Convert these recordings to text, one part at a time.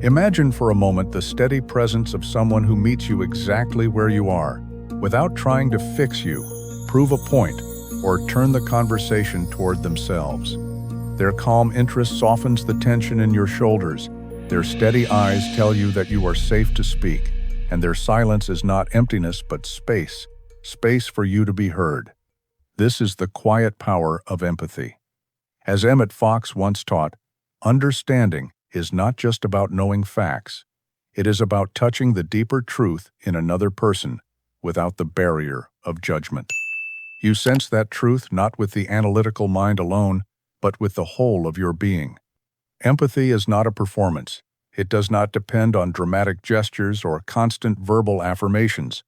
Imagine for a moment the steady presence of someone who meets you exactly where you are, without trying to fix you, prove a point, or turn the conversation toward themselves. Their calm interest softens the tension in your shoulders. Their steady eyes tell you that you are safe to speak, and their silence is not emptiness but space, space for you to be heard. This is the quiet power of empathy. As Emmet Fox once taught, understanding is not just about knowing facts. It is about touching the deeper truth in another person without the barrier of judgment. You sense that truth not with the analytical mind alone, but with the whole of your being. Empathy is not a performance. It does not depend on dramatic gestures or constant verbal affirmations.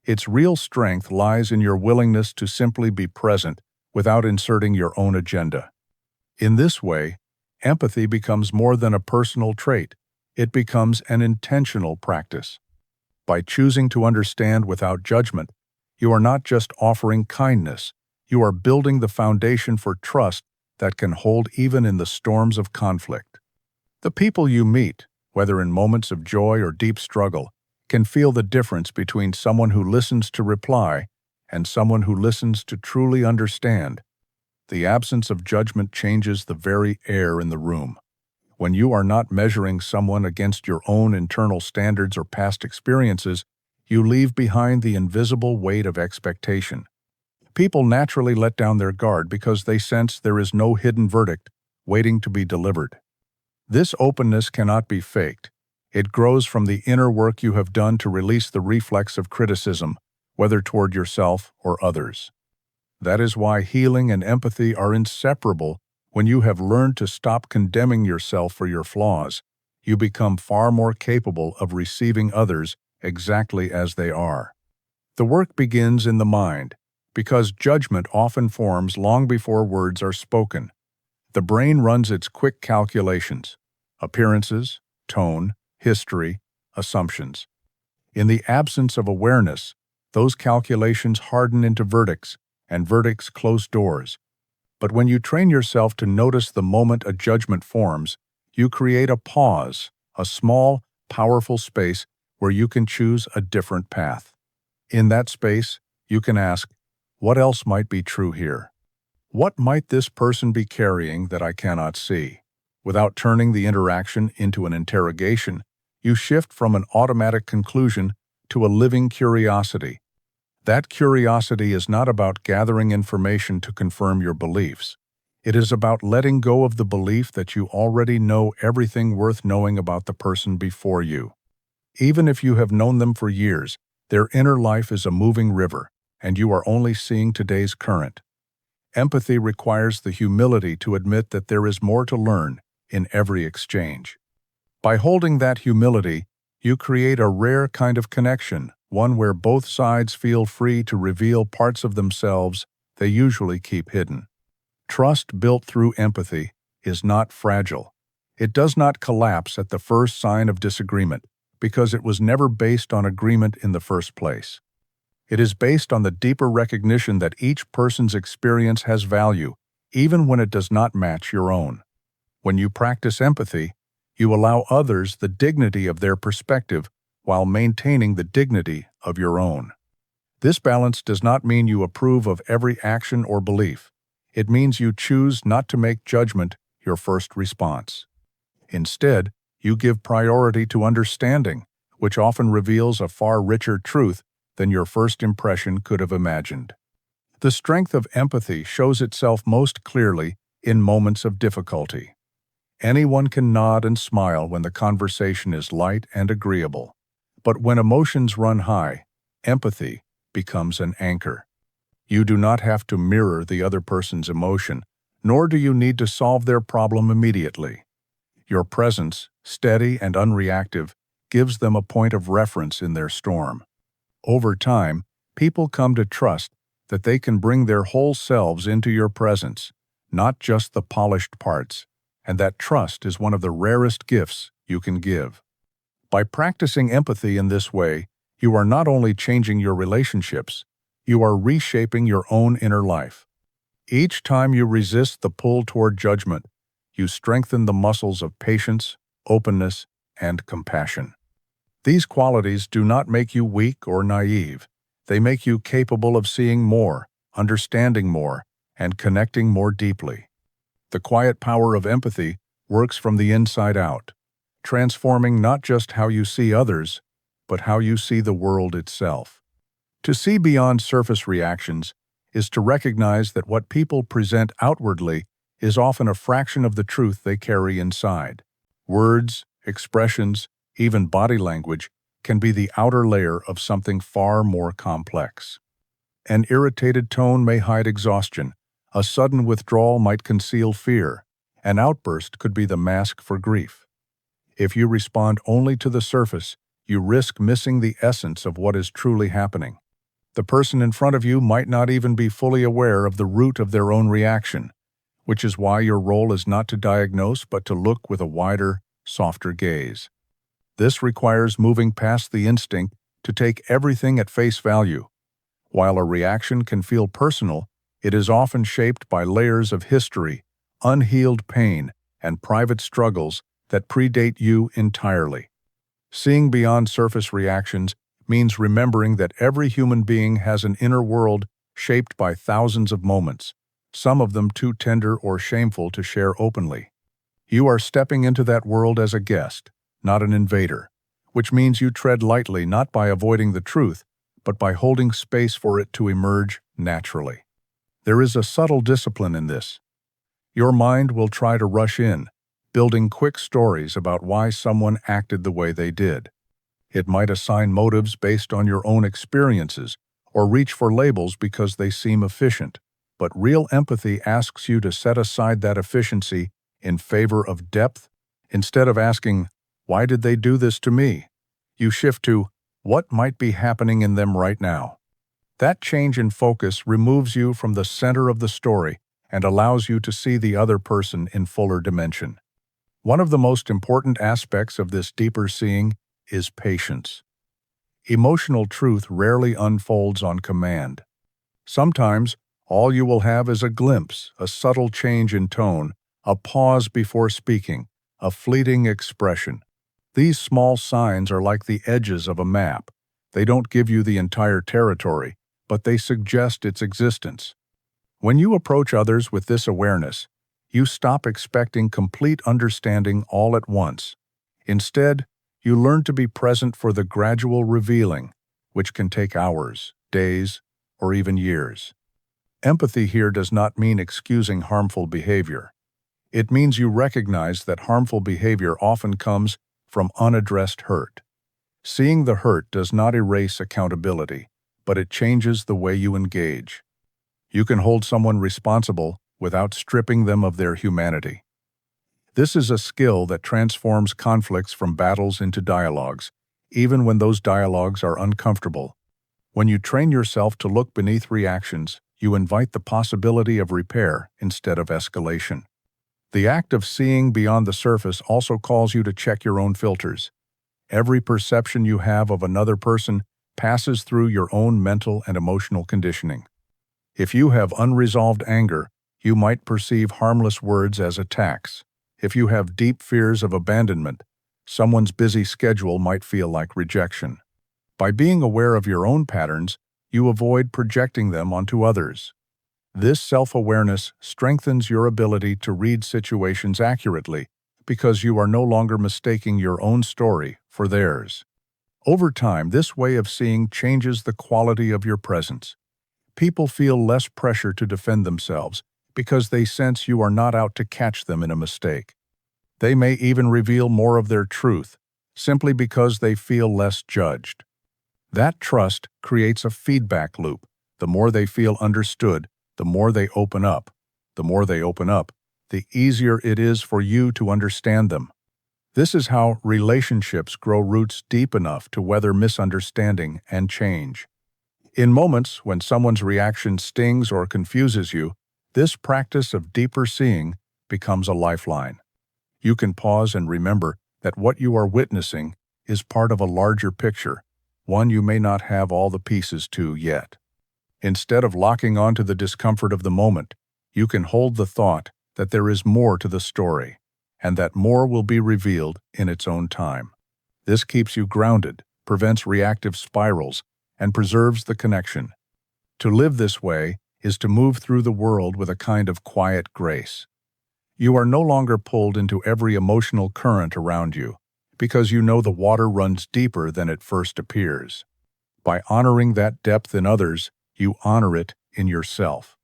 Its real strength lies in your willingness to simply be present without inserting your own agenda. In this way, empathy becomes more than a personal trait. It becomes an intentional practice. By choosing to understand without judgment, you are not just offering kindness, you are building the foundation for trust that can hold even in the storms of conflict. The people you meet, whether in moments of joy or deep struggle, can feel the difference between someone who listens to reply and someone who listens to truly understand. The absence of judgment changes the very air in the room. When you are not measuring someone against your own internal standards or past experiences, you leave behind the invisible weight of expectation. People naturally let down their guard because they sense there is no hidden verdict waiting to be delivered. This openness cannot be faked. It grows from the inner work you have done to release the reflex of criticism, whether toward yourself or others. That is why healing and empathy are inseparable. When you have learned to stop condemning yourself for your flaws, you become far more capable of receiving others exactly as they are. The work begins in the mind, because judgment often forms long before words are spoken. The brain runs its quick calculations: appearances, tone, history, assumptions. In the absence of awareness, those calculations harden into verdicts, and verdicts close doors. But when you train yourself to notice the moment a judgment forms, you create a pause, a small, powerful space where you can choose a different path. In that space, you can ask, what else might be true here? What might this person be carrying that I cannot see? Without turning the interaction into an interrogation, you shift from an automatic conclusion to a living curiosity. That curiosity is not about gathering information to confirm your beliefs. It is about letting go of the belief that you already know everything worth knowing about the person before you. Even if you have known them for years, their inner life is a moving river, and you are only seeing today's current. Empathy requires the humility to admit that there is more to learn in every exchange. By holding that humility, you create a rare kind of connection, one where both sides feel free to reveal parts of themselves they usually keep hidden. Trust built through empathy is not fragile. It does not collapse at the first sign of disagreement, because it was never based on agreement in the first place. It is based on the deeper recognition that each person's experience has value, even when it does not match your own. When you practice empathy, you allow others the dignity of their perspective while maintaining the dignity of your own. This balance does not mean you approve of every action or belief. It means you choose not to make judgment your first response. Instead, you give priority to understanding, which often reveals a far richer truth than your first impression could have imagined. The strength of empathy shows itself most clearly in moments of difficulty. Anyone can nod and smile when the conversation is light and agreeable. But when emotions run high, empathy becomes an anchor. You do not have to mirror the other person's emotion, nor do you need to solve their problem immediately. Your presence, steady and unreactive, gives them a point of reference in their storm. Over time, people come to trust that they can bring their whole selves into your presence, not just the polished parts, and that trust is one of the rarest gifts you can give. By practicing empathy in this way, you are not only changing your relationships, you are reshaping your own inner life. Each time you resist the pull toward judgment, you strengthen the muscles of patience, openness, and compassion. These qualities do not make you weak or naive. They make you capable of seeing more, understanding more, and connecting more deeply. The quiet power of empathy works from the inside out, transforming not just how you see others, but how you see the world itself. To see beyond surface reactions is to recognize that what people present outwardly is often a fraction of the truth they carry inside. Words, expressions, even body language can be the outer layer of something far more complex. An irritated tone may hide exhaustion, a sudden withdrawal might conceal fear, an outburst could be the mask for grief. If you respond only to the surface, you risk missing the essence of what is truly happening. The person in front of you might not even be fully aware of the root of their own reaction, which is why your role is not to diagnose but to look with a wider, softer gaze. This requires moving past the instinct to take everything at face value. While a reaction can feel personal, it is often shaped by layers of history, unhealed pain, and private struggles that predate you entirely. Seeing beyond surface reactions means remembering that every human being has an inner world shaped by thousands of moments, some of them too tender or shameful to share openly. You are stepping into that world as a guest, not an invader, which means you tread lightly not by avoiding the truth, but by holding space for it to emerge naturally. There is a subtle discipline in this. Your mind will try to rush in, building quick stories about why someone acted the way they did. It might assign motives based on your own experiences or reach for labels because they seem efficient. But real empathy asks you to set aside that efficiency in favor of depth. Instead of asking, "Why did they do this to me?" you shift to, "What might be happening in them right now?" That change in focus removes you from the center of the story and allows you to see the other person in fuller dimension. One of the most important aspects of this deeper seeing is patience. Emotional truth rarely unfolds on command. Sometimes, all you will have is a glimpse, a subtle change in tone, a pause before speaking, a fleeting expression. These small signs are like the edges of a map. They don't give you the entire territory, but they suggest its existence. When you approach others with this awareness, you stop expecting complete understanding all at once. Instead, you learn to be present for the gradual revealing, which can take hours, days, or even years. Empathy here does not mean excusing harmful behavior. It means you recognize that harmful behavior often comes from unaddressed hurt. Seeing the hurt does not erase accountability, but it changes the way you engage. You can hold someone responsible without stripping them of their humanity. This is a skill that transforms conflicts from battles into dialogues, even when those dialogues are uncomfortable. When you train yourself to look beneath reactions, you invite the possibility of repair instead of escalation. The act of seeing beyond the surface also calls you to check your own filters. Every perception you have of another person passes through your own mental and emotional conditioning. If you have unresolved anger, you might perceive harmless words as attacks. If you have deep fears of abandonment, someone's busy schedule might feel like rejection. By being aware of your own patterns, you avoid projecting them onto others. This self-awareness strengthens your ability to read situations accurately because you are no longer mistaking your own story for theirs. Over time, this way of seeing changes the quality of your presence. People feel less pressure to defend themselves because they sense you are not out to catch them in a mistake. They may even reveal more of their truth, simply because they feel less judged. That trust creates a feedback loop. The more they feel understood, the more they open up. The more they open up, the easier it is for you to understand them. This is how relationships grow roots deep enough to weather misunderstanding and change. In moments when someone's reaction stings or confuses you, this practice of deeper seeing becomes a lifeline. You can pause and remember that what you are witnessing is part of a larger picture, one you may not have all the pieces to yet. Instead of locking onto the discomfort of the moment, you can hold the thought that there is more to the story. and that more will be revealed in its own time. This keeps you grounded, prevents reactive spirals, and preserves the connection. To live this way is to move through the world with a kind of quiet grace. You are no longer pulled into every emotional current around you, because you know the water runs deeper than it first appears. By honoring that depth in others, you honor it in yourself.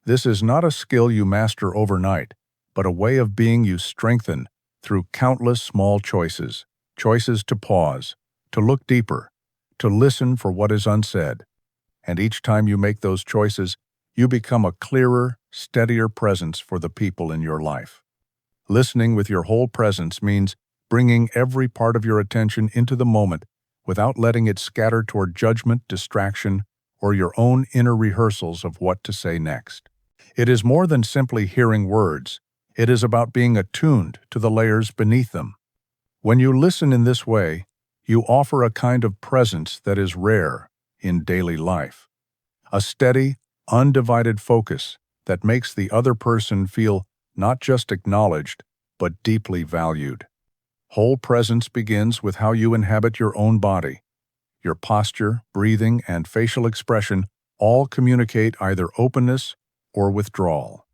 This is not a skill you master overnight, but a way of being you strengthen through countless small choices to pause, to look deeper, to listen for what is unsaid. And each time you make those choices, you become a clearer, steadier presence for the people in your life. Listening with your whole presence means bringing every part of your attention into the moment without letting it scatter toward judgment, distraction, or your own inner rehearsals of what to say next. It is more than simply hearing words. It is about being attuned to the layers beneath them. When you listen in this way, you offer a kind of presence that is rare in daily life. A steady, undivided focus that makes the other person feel not just acknowledged, but deeply valued. Whole presence begins with how you inhabit your own body. Your posture, breathing, and facial expression all communicate either openness or withdrawal.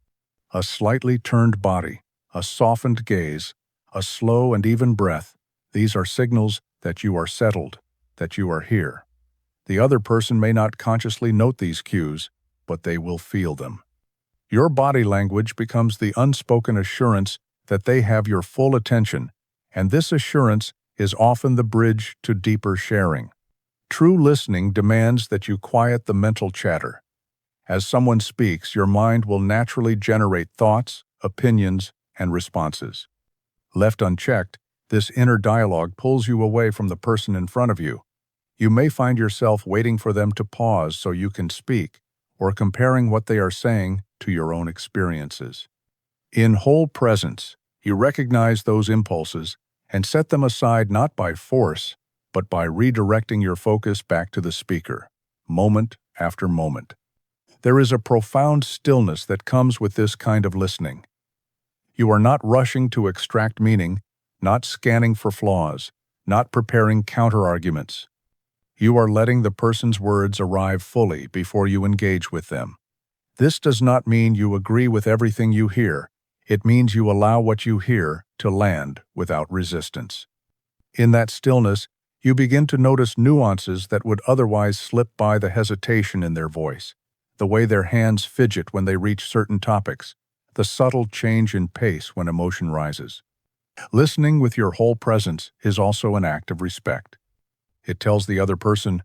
A slightly turned body, a softened gaze, a slow and even breath, these are signals that you are settled, that you are here. The other person may not consciously note these cues, but they will feel them. Your body language becomes the unspoken assurance that they have your full attention, and this assurance is often the bridge to deeper sharing. True listening demands that you quiet the mental chatter. As someone speaks, your mind will naturally generate thoughts, opinions, and responses. Left unchecked, this inner dialogue pulls you away from the person in front of you. You may find yourself waiting for them to pause so you can speak, or comparing what they are saying to your own experiences. In whole presence, you recognize those impulses and set them aside not by force, but by redirecting your focus back to the speaker, moment after moment. There is a profound stillness that comes with this kind of listening. You are not rushing to extract meaning, not scanning for flaws, not preparing counter-arguments. You are letting the person's words arrive fully before you engage with them. This does not mean you agree with everything you hear. It means you allow what you hear to land without resistance. In that stillness, you begin to notice nuances that would otherwise slip by: the hesitation in their voice, the way their hands fidget when they reach certain topics, the subtle change in pace when emotion rises. Listening with your whole presence is also an act of respect. It tells the other person,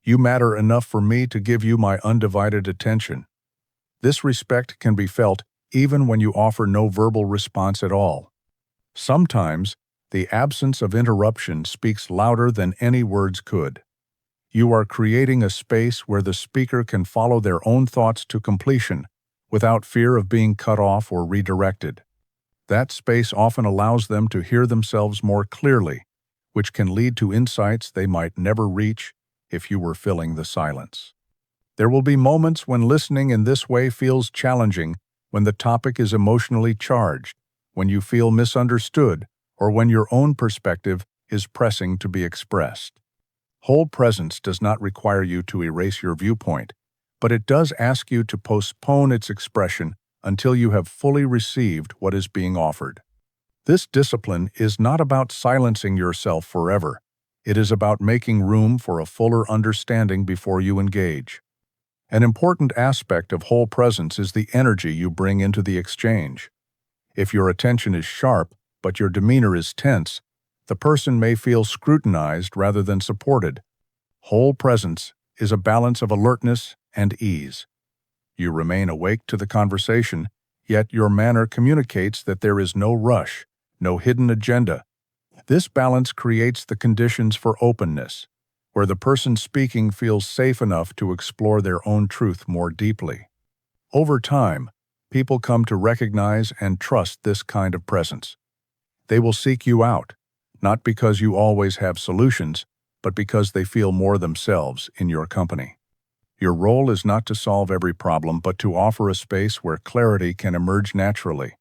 "You matter enough for me to give you my undivided attention." This respect can be felt even when you offer no verbal response at all. Sometimes, the absence of interruption speaks louder than any words could. You are creating a space where the speaker can follow their own thoughts to completion without fear of being cut off or redirected. That space often allows them to hear themselves more clearly, which can lead to insights they might never reach if you were filling the silence. There will be moments when listening in this way feels challenging, when the topic is emotionally charged, when you feel misunderstood, or when your own perspective is pressing to be expressed. Whole presence does not require you to erase your viewpoint, but it does ask you to postpone its expression until you have fully received what is being offered. This discipline is not about silencing yourself forever. It is about making room for a fuller understanding before you engage. An important aspect of whole presence is the energy you bring into the exchange. If your attention is sharp, but your demeanor is tense, the person may feel scrutinized rather than supported. Whole presence is a balance of alertness and ease. You remain awake to the conversation, yet your manner communicates that there is no rush, no hidden agenda. This balance creates the conditions for openness, where the person speaking feels safe enough to explore their own truth more deeply. Over time, people come to recognize and trust this kind of presence. They will seek you out, not because you always have solutions, but because they feel more themselves in your company. Your role is not to solve every problem, but to offer a space where clarity can emerge naturally.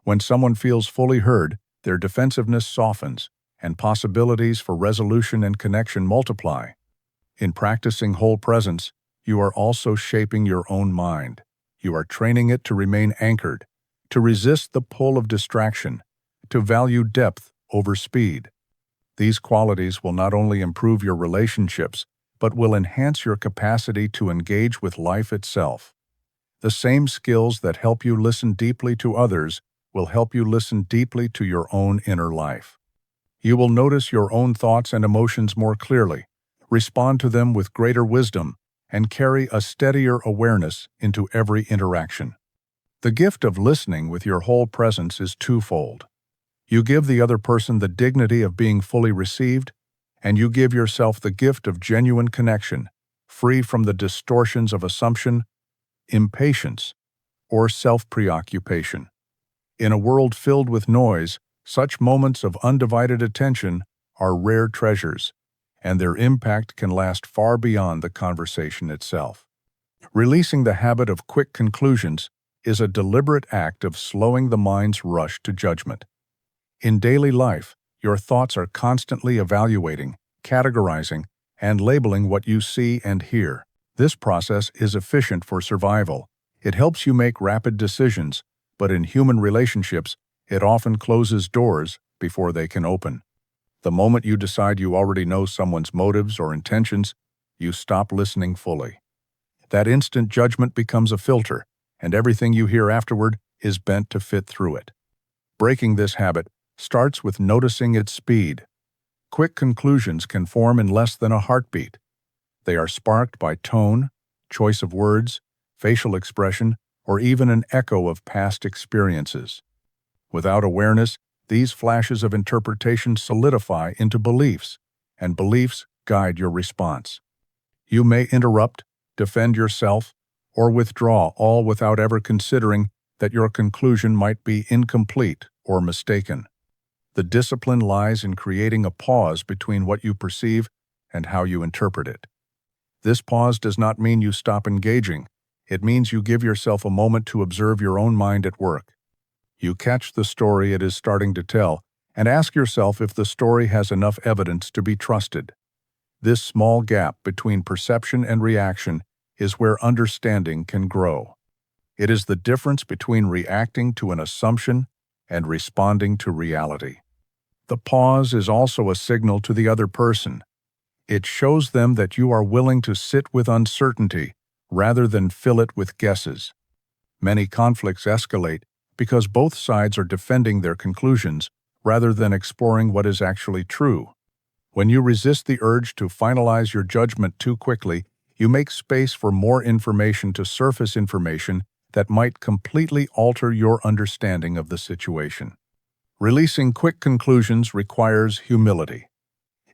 When someone feels fully heard, their defensiveness softens, and possibilities for resolution and connection multiply. In practicing whole presence, you are also shaping your own mind. You are training it to remain anchored, to resist the pull of distraction, to value depth over speed. These qualities will not only improve your relationships, but will enhance your capacity to engage with life itself. The same skills that help you listen deeply to others will help you listen deeply to your own inner life. You will notice your own thoughts and emotions more clearly, respond to them with greater wisdom, and carry a steadier awareness into every interaction. The gift of listening with your whole presence is twofold. You give the other person the dignity of being fully received, and you give yourself the gift of genuine connection, free from the distortions of assumption, impatience, or self-preoccupation. In a world filled with noise, such moments of undivided attention are rare treasures, and their impact can last far beyond the conversation itself. Releasing the habit of quick conclusions is a deliberate act of slowing the mind's rush to judgment. In daily life, your thoughts are constantly evaluating, categorizing, and labeling what you see and hear. This process is efficient for survival. It helps you make rapid decisions, but in human relationships, it often closes doors before they can open. The moment you decide you already know someone's motives or intentions, you stop listening fully. That instant judgment becomes a filter, and everything you hear afterward is bent to fit through it. Breaking this habit starts with noticing its speed. Quick conclusions can form in less than a heartbeat. They are sparked by tone, choice of words, facial expression, or even an echo of past experiences. Without awareness, these flashes of interpretation solidify into beliefs, and beliefs guide your response. You may interrupt, defend yourself, or withdraw, all without ever considering that your conclusion might be incomplete or mistaken. The discipline lies in creating a pause between what you perceive and how you interpret it. This pause does not mean you stop engaging. It means you give yourself a moment to observe your own mind at work. You catch the story it is starting to tell and ask yourself if the story has enough evidence to be trusted. This small gap between perception and reaction is where understanding can grow. It is the difference between reacting to an assumption and responding to reality. The pause is also a signal to the other person. It shows them that you are willing to sit with uncertainty rather than fill it with guesses. Many conflicts escalate because both sides are defending their conclusions rather than exploring what is actually true. When you resist the urge to finalize your judgment too quickly, you make space for more information to surface information that might completely alter your understanding of the situation. Releasing quick conclusions requires humility.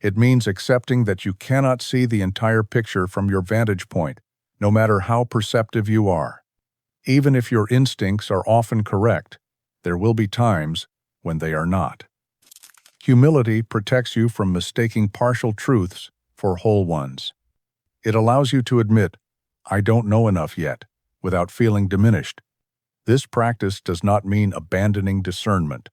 It means accepting that you cannot see the entire picture from your vantage point, no matter how perceptive you are. Even if your instincts are often correct, there will be times when they are not. Humility protects you from mistaking partial truths for whole ones. It allows you to admit, "I don't know enough yet," without feeling diminished. This practice does not mean abandoning discernment.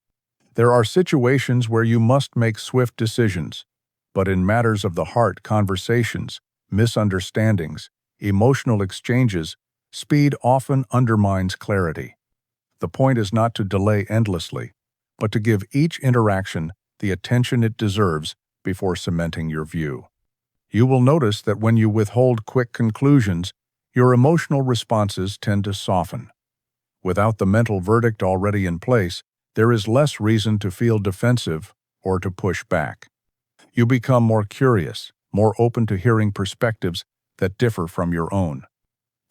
There are situations where you must make swift decisions, but in matters of the heart, conversations, misunderstandings, emotional exchanges, speed often undermines clarity. The point is not to delay endlessly, but to give each interaction the attention it deserves before cementing your view. You will notice that when you withhold quick conclusions, your emotional responses tend to soften. Without the mental verdict already in place, there is less reason to feel defensive or to push back. You become more curious, more open to hearing perspectives that differ from your own.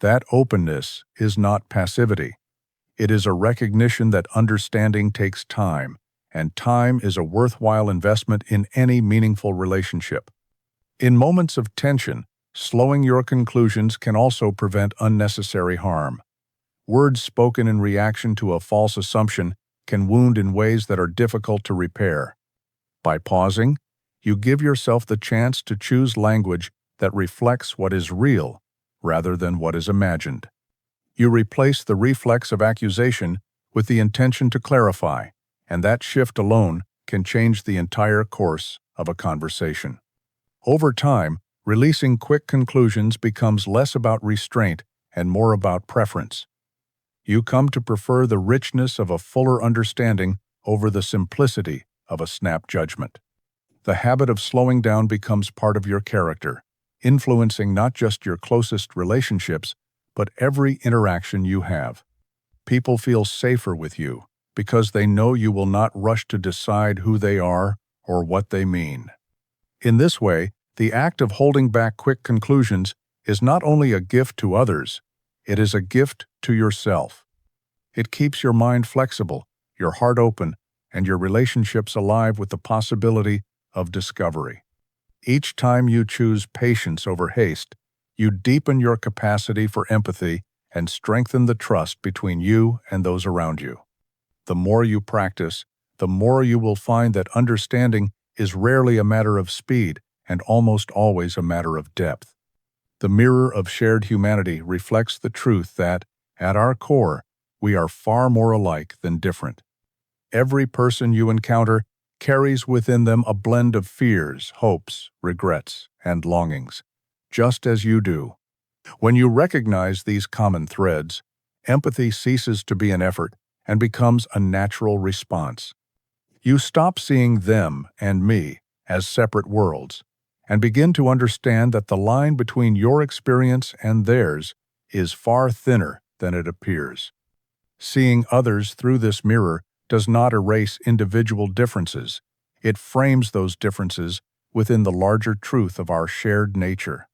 That openness is not passivity. It is a recognition that understanding takes time, and time is a worthwhile investment in any meaningful relationship. In moments of tension, slowing your conclusions can also prevent unnecessary harm. Words spoken in reaction to a false assumption can wound in ways that are difficult to repair. By pausing, you give yourself the chance to choose language that reflects what is real rather than what is imagined. You replace the reflex of accusation with the intention to clarify, and that shift alone can change the entire course of a conversation. Over time, releasing quick conclusions becomes less about restraint and more about preference. You come to prefer the richness of a fuller understanding over the simplicity of a snap judgment. The habit of slowing down becomes part of your character, influencing not just your closest relationships, but every interaction you have. People feel safer with you because they know you will not rush to decide who they are or what they mean. In this way, the act of holding back quick conclusions is not only a gift to others, it is a gift to yourself. It keeps your mind flexible, your heart open, and your relationships alive with the possibility of discovery. Each time you choose patience over haste, you deepen your capacity for empathy and strengthen the trust between you and those around you. The more you practice, the more you will find that understanding is rarely a matter of speed and almost always a matter of depth. The mirror of shared humanity reflects the truth that, at our core, we are far more alike than different. Every person you encounter carries within them a blend of fears, hopes, regrets, and longings, just as you do. When you recognize these common threads, empathy ceases to be an effort and becomes a natural response. You stop seeing them and me as separate worlds and begin to understand that the line between your experience and theirs is far thinner than it appears. Seeing others through this mirror does not erase individual differences. It frames those differences within the larger truth of our shared nature.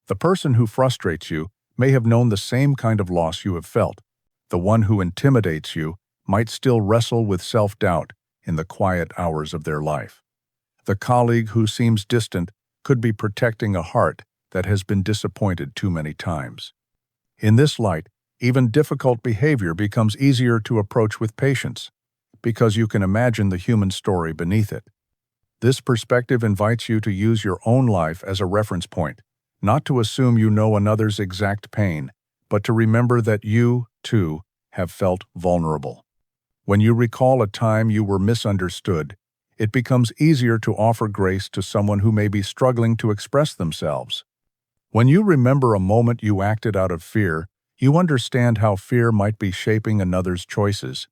The person who frustrates you may have known the same kind of loss you have felt. The one who intimidates you might still wrestle with self-doubt in the quiet hours of their life. The colleague who seems distant could be protecting a heart that has been disappointed too many times. In this light, even difficult behavior becomes easier to approach with patience, because you can imagine the human story beneath it. This perspective invites you to use your own life as a reference point, not to assume you know another's exact pain, but to remember that you, too, have felt vulnerable. When you recall a time you were misunderstood, it becomes easier to offer grace to someone who may be struggling to express themselves. When you remember a moment you acted out of fear, you understand how fear might be shaping another's choices.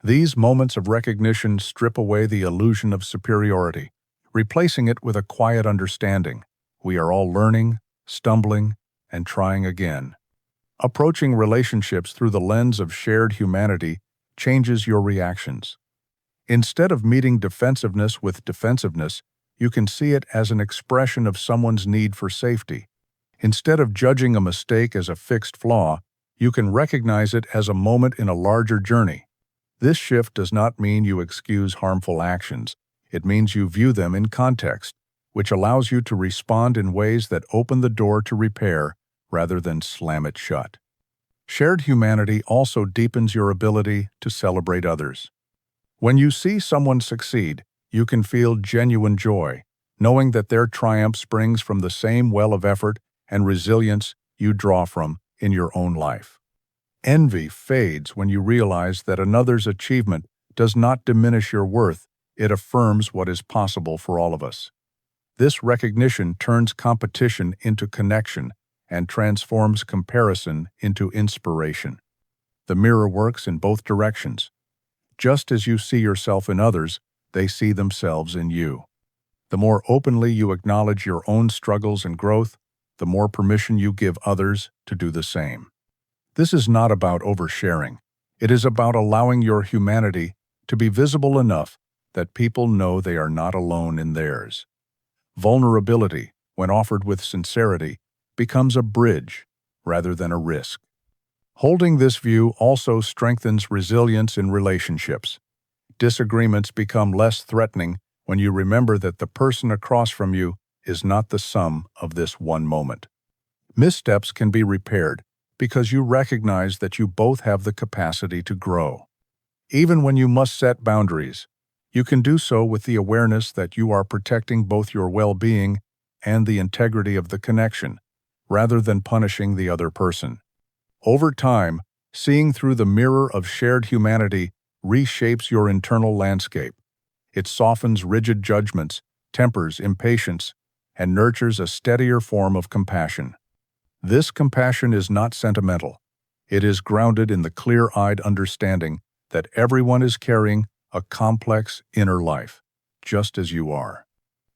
These moments of recognition strip away the illusion of superiority, replacing it with a quiet understanding. We are all learning, stumbling, and trying again. Approaching relationships through the lens of shared humanity changes your reactions. Instead of meeting defensiveness with defensiveness, you can see it as an expression of someone's need for safety. Instead of judging a mistake as a fixed flaw, you can recognize it as a moment in a larger journey. This shift does not mean you excuse harmful actions. It means you view them in context, which allows you to respond in ways that open the door to repair rather than slam it shut. Shared humanity also deepens your ability to celebrate others. When you see someone succeed, you can feel genuine joy, knowing that their triumph springs from the same well of effort and resilience you draw from in your own life. Envy fades when you realize that another's achievement does not diminish your worth, it affirms what is possible for all of us. This recognition turns competition into connection and transforms comparison into inspiration. The mirror works in both directions. Just as you see yourself in others, they see themselves in you. The more openly you acknowledge your own struggles and growth, the more permission you give others to do the same. This is not about oversharing. It is about allowing your humanity to be visible enough that people know they are not alone in theirs. Vulnerability, when offered with sincerity, becomes a bridge rather than a risk. Holding this view also strengthens resilience in relationships. Disagreements become less threatening when you remember that the person across from you is not the sum of this one moment. Missteps can be repaired because you recognize that you both have the capacity to grow. Even when you must set boundaries, you can do so with the awareness that you are protecting both your well-being and the integrity of the connection, rather than punishing the other person. Over time, Seeing through the mirror of shared humanity reshapes your internal landscape. It softens rigid judgments, tempers impatience, and nurtures a steadier form of compassion. This compassion is not sentimental. It is grounded in the clear-eyed understanding that everyone is carrying a complex inner life, just as you are.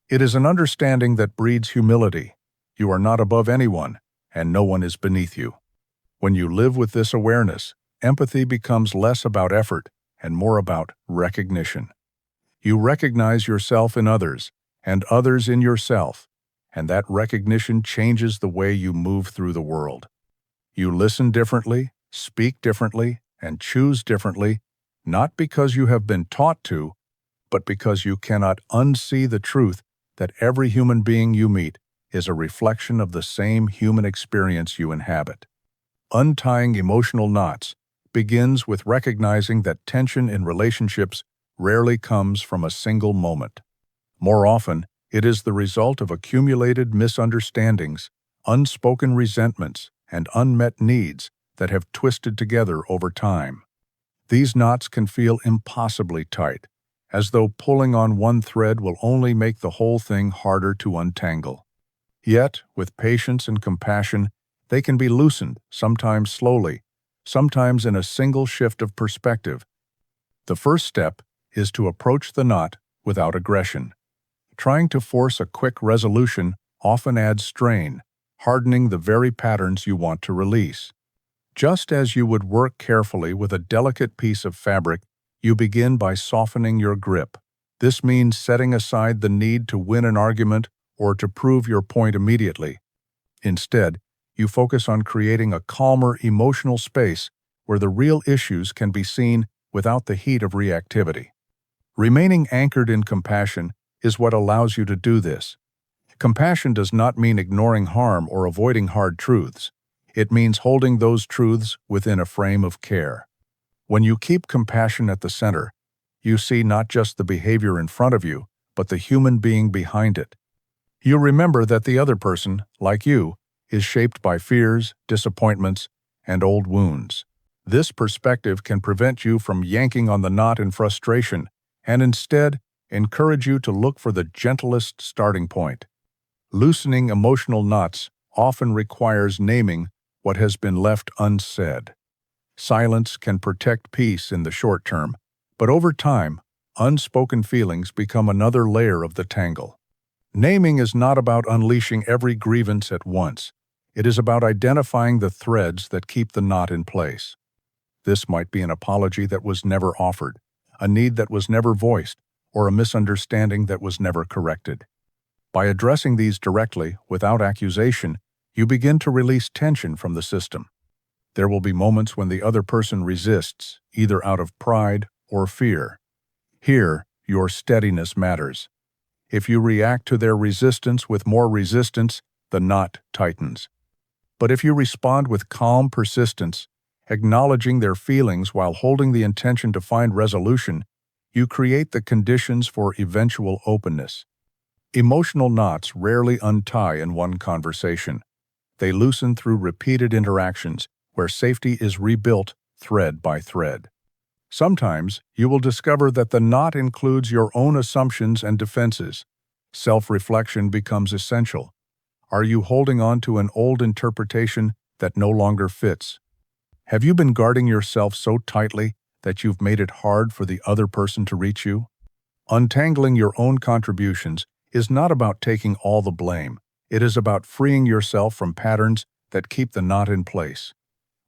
It is an understanding that breeds humility. You are not above anyone, and no one is beneath you. When you live with this awareness, empathy becomes less about effort and more about recognition. You recognize yourself in others, and others in yourself, and that recognition changes the way you move through the world. You listen differently, speak differently, and choose differently, not because you have been taught to, but because you cannot unsee the truth that every human being you meet is a reflection of the same human experience you inhabit. Untying emotional knots begins with recognizing that tension in relationships rarely comes from a single moment. More often, it is the result of accumulated misunderstandings, unspoken resentments, and unmet needs that have twisted together over time. These knots can feel impossibly tight, as though pulling on one thread will only make the whole thing harder to untangle. Yet, with patience and compassion, they can be loosened, sometimes slowly, sometimes in a single shift of perspective. The first step is to approach the knot without aggression. Trying to force a quick resolution often adds strain, hardening the very patterns you want to release. Just as you would work carefully with a delicate piece of fabric, you begin by softening your grip. This means setting aside the need to win an argument or to prove your point immediately. Instead, you focus on creating a calmer emotional space where the real issues can be seen without the heat of reactivity. Remaining anchored in compassion is what allows you to do this. Compassion does not mean ignoring harm or avoiding hard truths. It means holding those truths within a frame of care. When you keep compassion at the center, you see not just the behavior in front of you, but the human being behind it. You remember that the other person, like you, is shaped by fears, disappointments, and old wounds. This perspective can prevent you from yanking on the knot in frustration and instead encourage you to look for the gentlest starting point. Loosening emotional knots often requires naming what has been left unsaid. Silence can protect peace in the short term, but over time, unspoken feelings become another layer of the tangle. Naming is not about unleashing every grievance at once. It is about identifying the threads that keep the knot in place. This might be an apology that was never offered, a need that was never voiced, or a misunderstanding that was never corrected. By addressing these directly, without accusation, you begin to release tension from the system. There will be moments when the other person resists, either out of pride or fear. Here, your steadiness matters. If you react to their resistance with more resistance, the knot tightens. But if you respond with calm persistence, acknowledging their feelings while holding the intention to find resolution, you create the conditions for eventual openness. Emotional knots rarely untie in one conversation. They loosen through repeated interactions, where safety is rebuilt thread by thread. Sometimes you will discover that the knot includes your own assumptions and defenses. Self-reflection becomes essential. Are you holding on to an old interpretation that no longer fits? Have you been guarding yourself so tightly that you've made it hard for the other person to reach you? Untangling your own contributions is not about taking all the blame. It is about freeing yourself from patterns that keep the knot in place.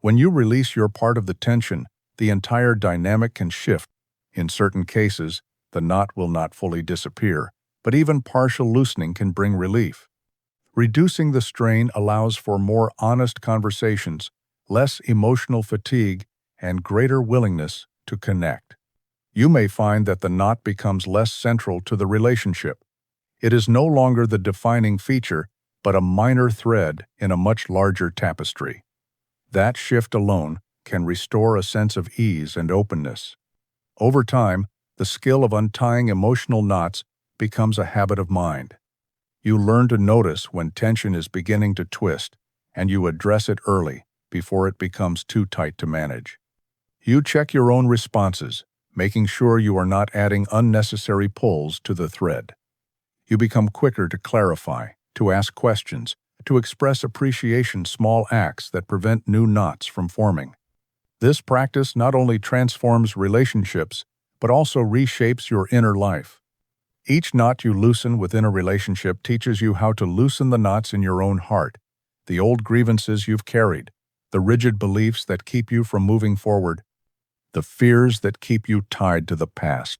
When you release your part of the tension, the entire dynamic can shift. In certain cases, the knot will not fully disappear, but even partial loosening can bring relief. Reducing the strain allows for more honest conversations, less emotional fatigue, and greater willingness to connect. You may find that the knot becomes less central to the relationship. It is no longer the defining feature, but a minor thread in a much larger tapestry. That shift alone can restore a sense of ease and openness. Over time, the skill of untying emotional knots becomes a habit of mind. You learn to notice when tension is beginning to twist, and you address it early, before it becomes too tight to manage. You check your own responses, making sure you are not adding unnecessary pulls to the thread. You become quicker to clarify, to ask questions, to express appreciation, small acts that prevent new knots from forming. This practice not only transforms relationships, but also reshapes your inner life. Each knot you loosen within a relationship teaches you how to loosen the knots in your own heart, the old grievances you've carried, the rigid beliefs that keep you from moving forward, the fears that keep you tied to the past.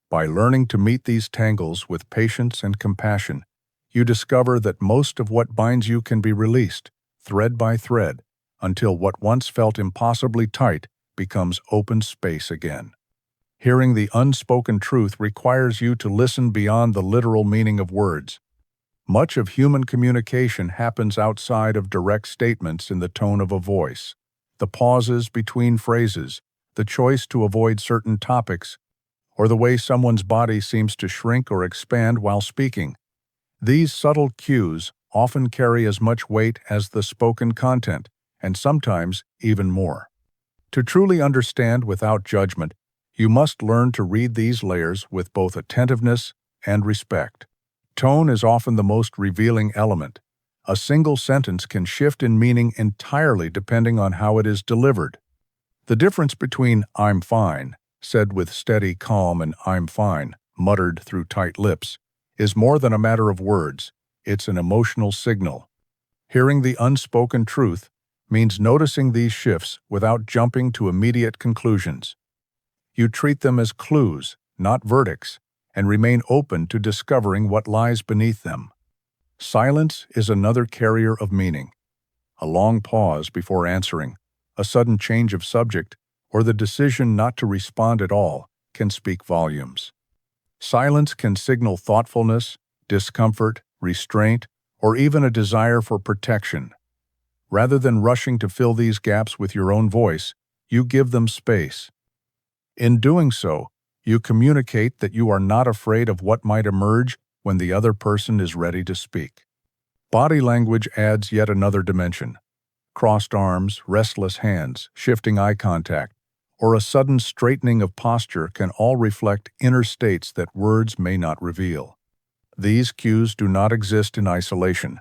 By learning to meet these tangles with patience and compassion, you discover that most of what binds you can be released, thread by thread, until what once felt impossibly tight becomes open space again. Hearing the unspoken truth requires you to listen beyond the literal meaning of words. Much of human communication happens outside of direct statements in the tone of a voice, the pauses between phrases, the choice to avoid certain topics, or the way someone's body seems to shrink or expand while speaking. These subtle cues often carry as much weight as the spoken content, and sometimes even more. To truly understand without judgment, you must learn to read these layers with both attentiveness and respect. Tone is often the most revealing element. A single sentence can shift in meaning entirely depending on how it is delivered. The difference between "I'm fine," said with steady calm, and "I'm fine," muttered through tight lips, is more than a matter of words. It's an emotional signal. Hearing the unspoken truth means noticing these shifts without jumping to immediate conclusions. You treat them as clues, not verdicts, and remain open to discovering what lies beneath them. Silence is another carrier of meaning. A long pause before answering, a sudden change of subject, or the decision not to respond at all can speak volumes. Silence can signal thoughtfulness, discomfort, restraint, or even a desire for protection. Rather than rushing to fill these gaps with your own voice, you give them space. In doing so, you communicate that you are not afraid of what might emerge when the other person is ready to speak. Body language adds yet another dimension. Crossed arms, restless hands, shifting eye contact, or a sudden straightening of posture can all reflect inner states that words may not reveal. These cues do not exist in isolation.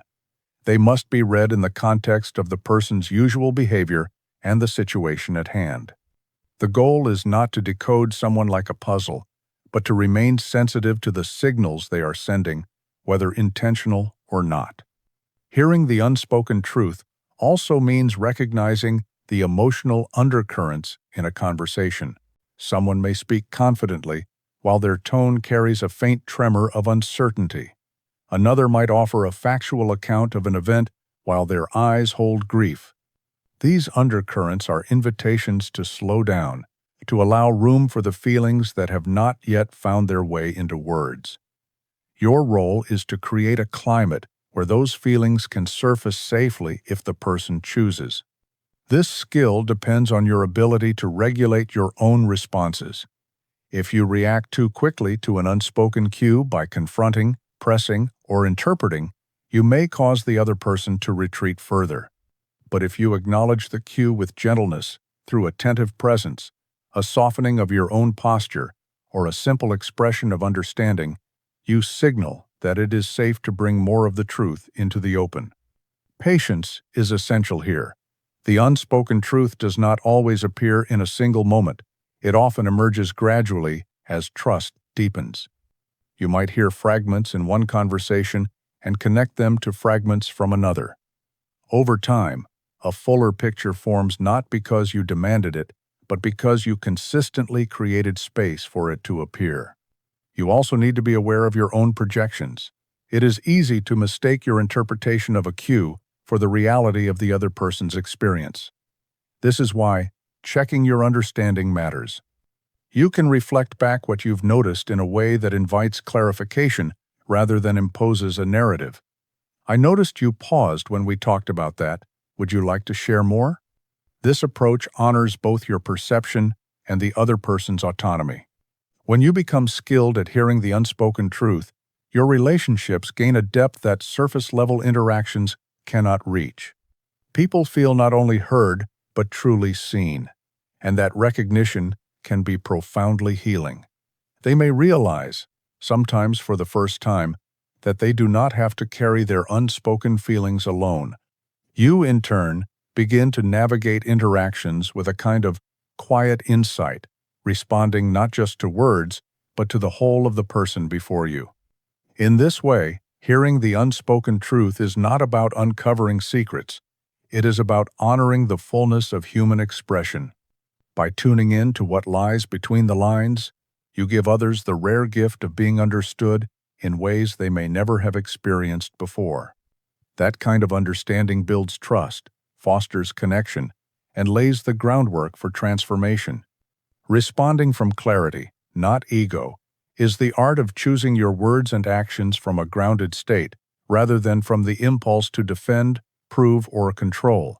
They must be read in the context of the person's usual behavior and the situation at hand. The goal is not to decode someone like a puzzle, but to remain sensitive to the signals they are sending, whether intentional or not. Hearing the unspoken truth also means recognizing the emotional undercurrents in a conversation. Someone may speak confidently, while their tone carries a faint tremor of uncertainty. Another might offer a factual account of an event, while their eyes hold grief. These undercurrents are invitations to slow down, to allow room for the feelings that have not yet found their way into words. Your role is to create a climate where those feelings can surface safely if the person chooses. This skill depends on your ability to regulate your own responses. If you react too quickly to an unspoken cue by confronting, pressing, or interpreting, you may cause the other person to retreat further. But if you acknowledge the cue with gentleness, through attentive presence, a softening of your own posture, or a simple expression of understanding, you signal that it is safe to bring more of the truth into the open. Patience is essential here. The unspoken truth does not always appear in a single moment. It often emerges gradually as trust deepens. You might hear fragments in one conversation and connect them to fragments from another. Over time, a fuller picture forms not because you demanded it, but because you consistently created space for it to appear. You also need to be aware of your own projections. It is easy to mistake your interpretation of a cue for the reality of the other person's experience. This is why checking your understanding matters. You can reflect back what you've noticed in a way that invites clarification rather than imposes a narrative. I noticed you paused when we talked about that. Would you like to share more? This approach honors both your perception and the other person's autonomy. When you become skilled at hearing the unspoken truth, your relationships gain a depth that surface-level interactions cannot reach. People feel not only heard, but truly seen, and that recognition can be profoundly healing. They may realize, sometimes for the first time, that they do not have to carry their unspoken feelings alone. You, in turn, begin to navigate interactions with a kind of quiet insight, responding not just to words, but to the whole of the person before you. In this way, hearing the unspoken truth is not about uncovering secrets. It is about honoring the fullness of human expression. By tuning in to what lies between the lines, you give others the rare gift of being understood in ways they may never have experienced before. That kind of understanding builds trust, fosters connection, and lays the groundwork for transformation. Responding from clarity, not ego, is the art of choosing your words and actions from a grounded state rather than from the impulse to defend, prove, or control.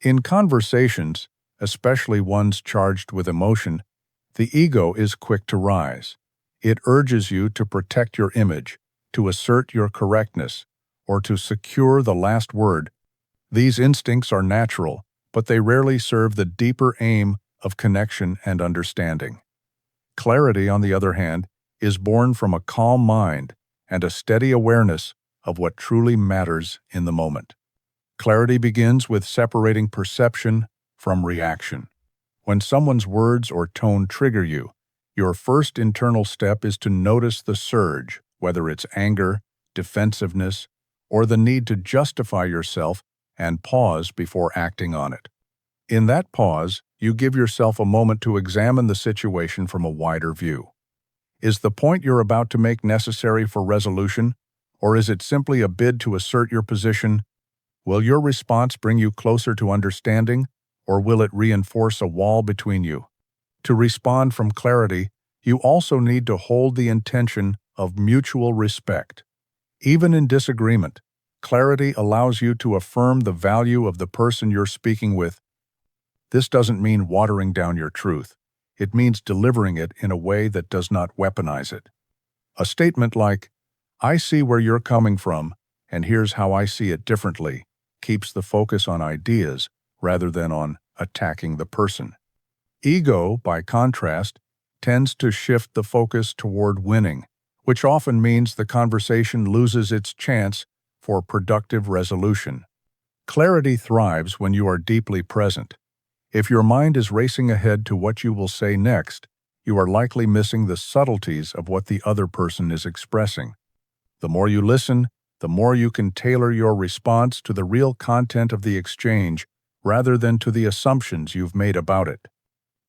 In conversations, especially ones charged with emotion, the ego is quick to rise. It urges you to protect your image, to assert your correctness, or to secure the last word. These instincts are natural, but they rarely serve the deeper aim of connection and understanding. Clarity, on the other hand, is born from a calm mind and a steady awareness of what truly matters in the moment. Clarity begins with separating perception from reaction. When someone's words or tone trigger you, your first internal step is to notice the surge, whether it's anger, defensiveness, or the need to justify yourself, and pause before acting on it. In that pause, you give yourself a moment to examine the situation from a wider view. Is the point you're about to make necessary for resolution, or is it simply a bid to assert your position? Will your response bring you closer to understanding, or will it reinforce a wall between you? To respond from clarity, you also need to hold the intention of mutual respect. Even in disagreement, clarity allows you to affirm the value of the person you're speaking with. This doesn't mean watering down your truth. It means delivering it in a way that does not weaponize it. A statement like, "I see where you're coming from, and here's how I see it differently," keeps the focus on ideas rather than on attacking the person. Ego, by contrast, tends to shift the focus toward winning, which often means the conversation loses its chance for productive resolution. Clarity thrives when you are deeply present. If your mind is racing ahead to what you will say next, you are likely missing the subtleties of what the other person is expressing. The more you listen, the more you can tailor your response to the real content of the exchange rather than to the assumptions you've made about it.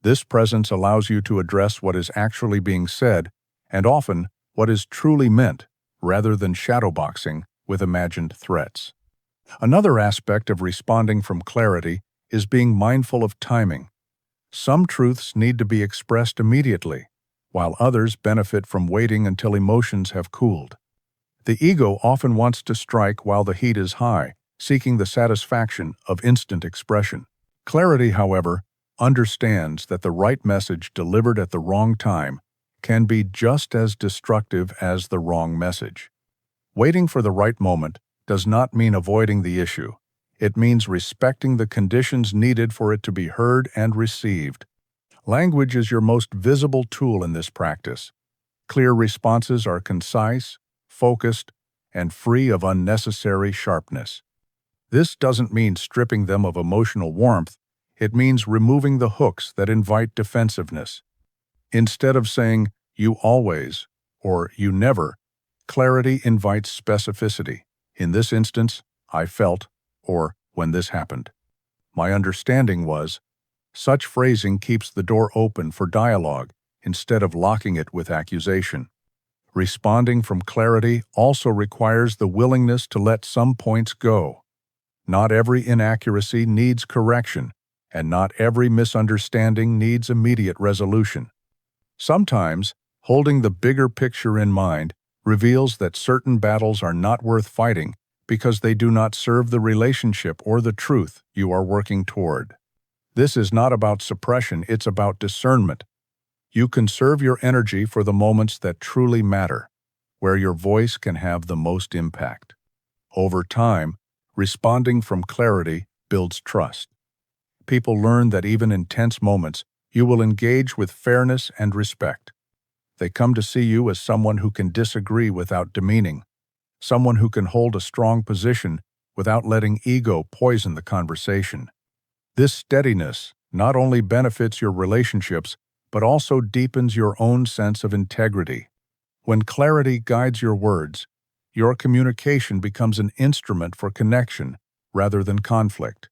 This presence allows you to address what is actually being said, and often what is truly meant, rather than shadowboxing with imagined threats. Another aspect of responding from clarity is being mindful of timing. Some truths need to be expressed immediately, while others benefit from waiting until emotions have cooled. The ego often wants to strike while the heat is high, seeking the satisfaction of instant expression. Clarity, however, understands that the right message delivered at the wrong time can be just as destructive as the wrong message. Waiting for the right moment does not mean avoiding the issue. It means respecting the conditions needed for it to be heard and received. Language is your most visible tool in this practice. Clear responses are concise, focused, and free of unnecessary sharpness. This doesn't mean stripping them of emotional warmth. It means removing the hooks that invite defensiveness. Instead of saying, "you always," or "you never," clarity invites specificity. In this instance, "I felt," or "when this happened." "My understanding was." Such phrasing keeps the door open for dialogue instead of locking it with accusation. Responding from clarity also requires the willingness to let some points go. Not every inaccuracy needs correction, and not every misunderstanding needs immediate resolution. Sometimes, holding the bigger picture in mind reveals that certain battles are not worth fighting because they do not serve the relationship or the truth you are working toward. This is not about suppression, it's about discernment. You conserve your energy for the moments that truly matter, where your voice can have the most impact. Over time, responding from clarity builds trust. People learn that even in tense moments, you will engage with fairness and respect. They come to see you as someone who can disagree without demeaning, someone who can hold a strong position without letting ego poison the conversation. This steadiness not only benefits your relationships, but also deepens your own sense of integrity. When clarity guides your words, your communication becomes an instrument for connection rather than conflict.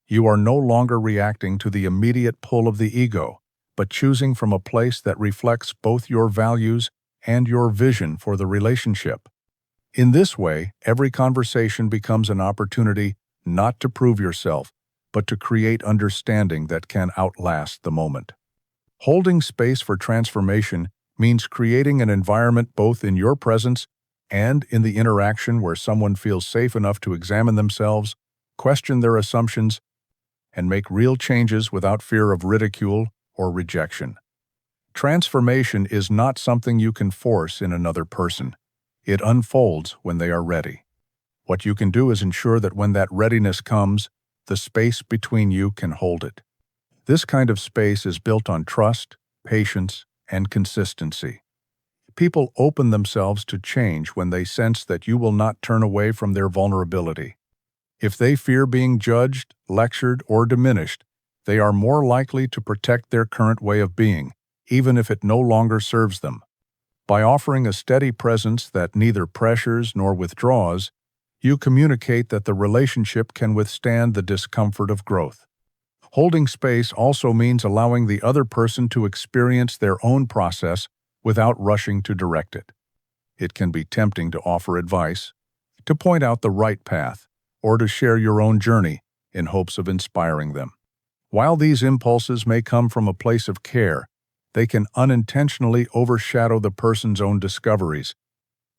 You are no longer reacting to the immediate pull of the ego, but choosing from a place that reflects both your values and your vision for the relationship. In this way, every conversation becomes an opportunity not to prove yourself, but to create understanding that can outlast the moment. Holding space for transformation means creating an environment both in your presence and in the interaction where someone feels safe enough to examine themselves, question their assumptions, and make real changes without fear of ridicule or rejection. Transformation is not something you can force in another person. It unfolds when they are ready. What you can do is ensure that when that readiness comes, the space between you can hold it. This kind of space is built on trust, patience, and consistency. People open themselves to change when they sense that you will not turn away from their vulnerability. If they fear being judged, lectured, or diminished, they are more likely to protect their current way of being, even if it no longer serves them. By offering a steady presence that neither pressures nor withdraws, you communicate that the relationship can withstand the discomfort of growth. Holding space also means allowing the other person to experience their own process without rushing to direct it. It can be tempting to offer advice, to point out the right path, or to share your own journey in hopes of inspiring them. While these impulses may come from a place of care, they can unintentionally overshadow the person's own discoveries.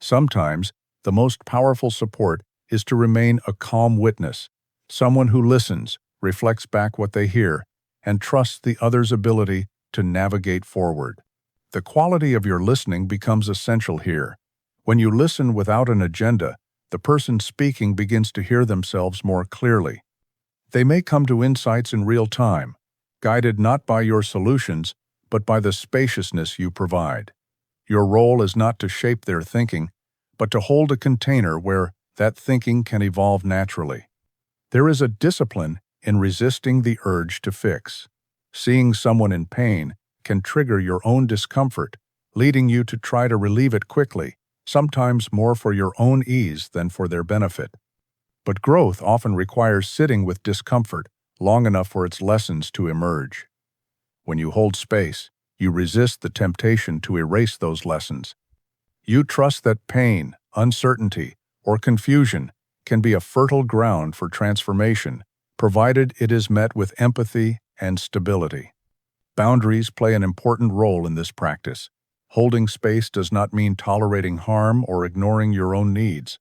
Sometimes, the most powerful support is to remain a calm witness, someone who listens, reflects back what they hear, and trusts the other's ability to navigate forward. The quality of your listening becomes essential here. When you listen without an agenda, the person speaking begins to hear themselves more clearly. They may come to insights in real time, guided not by your solutions, but by the spaciousness you provide. Your role is not to shape their thinking, but to hold a container where that thinking can evolve naturally. There is a discipline in resisting the urge to fix. Seeing someone in pain can trigger your own discomfort, leading you to try to relieve it quickly, sometimes more for your own ease than for their benefit. But growth often requires sitting with discomfort long enough for its lessons to emerge. When you hold space, you resist the temptation to erase those lessons. You trust that pain, uncertainty, or confusion can be a fertile ground for transformation, provided it is met with empathy and stability. Boundaries play an important role in this practice. Holding space does not mean tolerating harm or ignoring your own needs.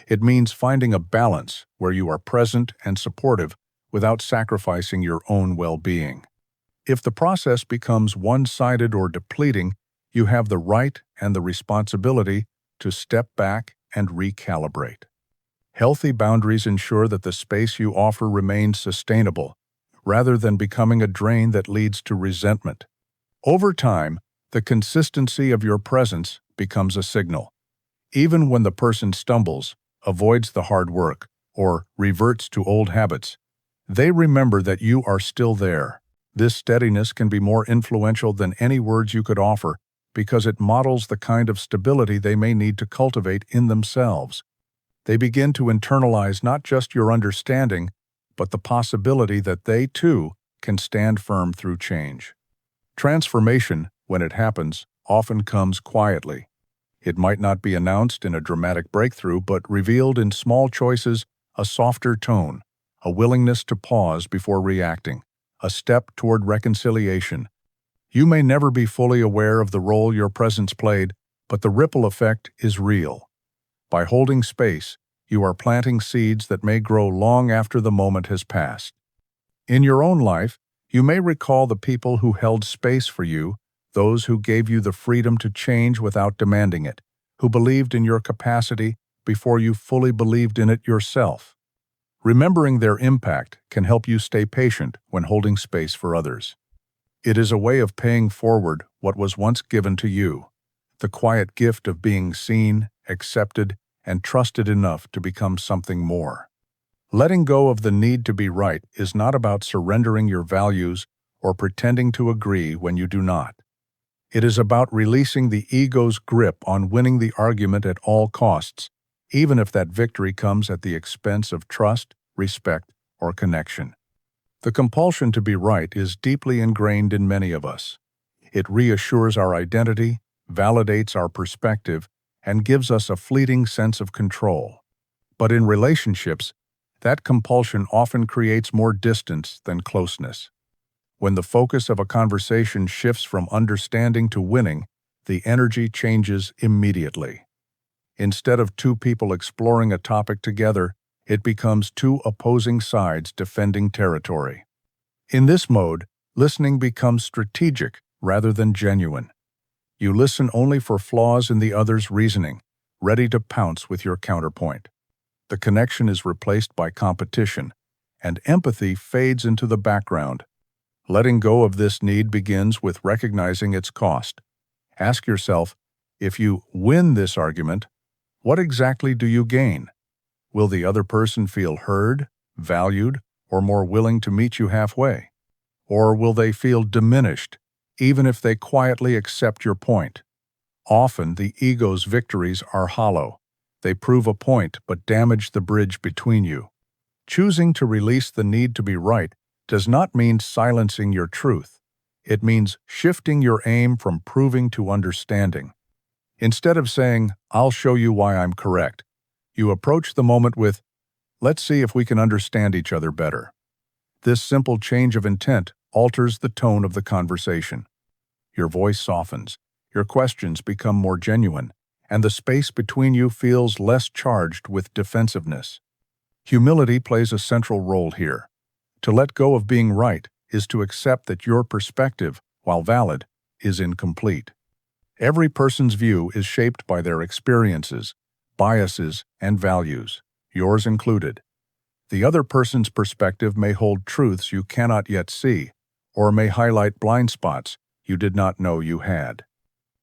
It means finding a balance where you are present and supportive without sacrificing your own well-being. If the process becomes one-sided or depleting, you have the right and the responsibility to step back and recalibrate. Healthy boundaries ensure that the space you offer remains sustainable, rather than becoming a drain that leads to resentment. Over time, the consistency of your presence becomes a signal. Even when the person stumbles, avoids the hard work, or reverts to old habits, they remember that you are still there. This steadiness can be more influential than any words you could offer because it models the kind of stability they may need to cultivate in themselves. They begin to internalize not just your understanding, but the possibility that they, too, can stand firm through change. Transformation, when it happens, often comes quietly. It might not be announced in a dramatic breakthrough, but revealed in small choices, a softer tone, a willingness to pause before reacting, a step toward reconciliation. You may never be fully aware of the role your presence played, but the ripple effect is real. By holding space, you are planting seeds that may grow long after the moment has passed. In your own life, you may recall the people who held space for you, those who gave you the freedom to change without demanding it, who believed in your capacity before you fully believed in it yourself. Remembering their impact can help you stay patient when holding space for others. It is a way of paying forward what was once given to you, the quiet gift of being seen, accepted, and trusted enough to become something more. Letting go of the need to be right is not about surrendering your values or pretending to agree when you do not. It is about releasing the ego's grip on winning the argument at all costs, even if that victory comes at the expense of trust, respect, or connection. The compulsion to be right is deeply ingrained in many of us. It reassures our identity, validates our perspective, and gives us a fleeting sense of control. But in relationships, that compulsion often creates more distance than closeness. When the focus of a conversation shifts from understanding to winning, the energy changes immediately. Instead of two people exploring a topic together, it becomes two opposing sides defending territory. In this mode, listening becomes strategic rather than genuine. You listen only for flaws in the other's reasoning, ready to pounce with your counterpoint. The connection is replaced by competition, and empathy fades into the background. Letting go of this need begins with recognizing its cost. Ask yourself, if you win this argument, what exactly do you gain? Will the other person feel heard, valued, or more willing to meet you halfway? Or will they feel diminished, even if they quietly accept your point? Often, the ego's victories are hollow. They prove a point but damage the bridge between you. Choosing to release the need to be right does not mean silencing your truth. It means shifting your aim from proving to understanding. Instead of saying, "I'll show you why I'm correct," you approach the moment with, "Let's see if we can understand each other better." This simple change of intent alters the tone of the conversation. Your voice softens, your questions become more genuine, and the space between you feels less charged with defensiveness. Humility plays a central role here. To let go of being right is to accept that your perspective, while valid, is incomplete. Every person's view is shaped by their experiences, biases, and values, yours included. The other person's perspective may hold truths you cannot yet see, or may highlight blind spots you did not know you had.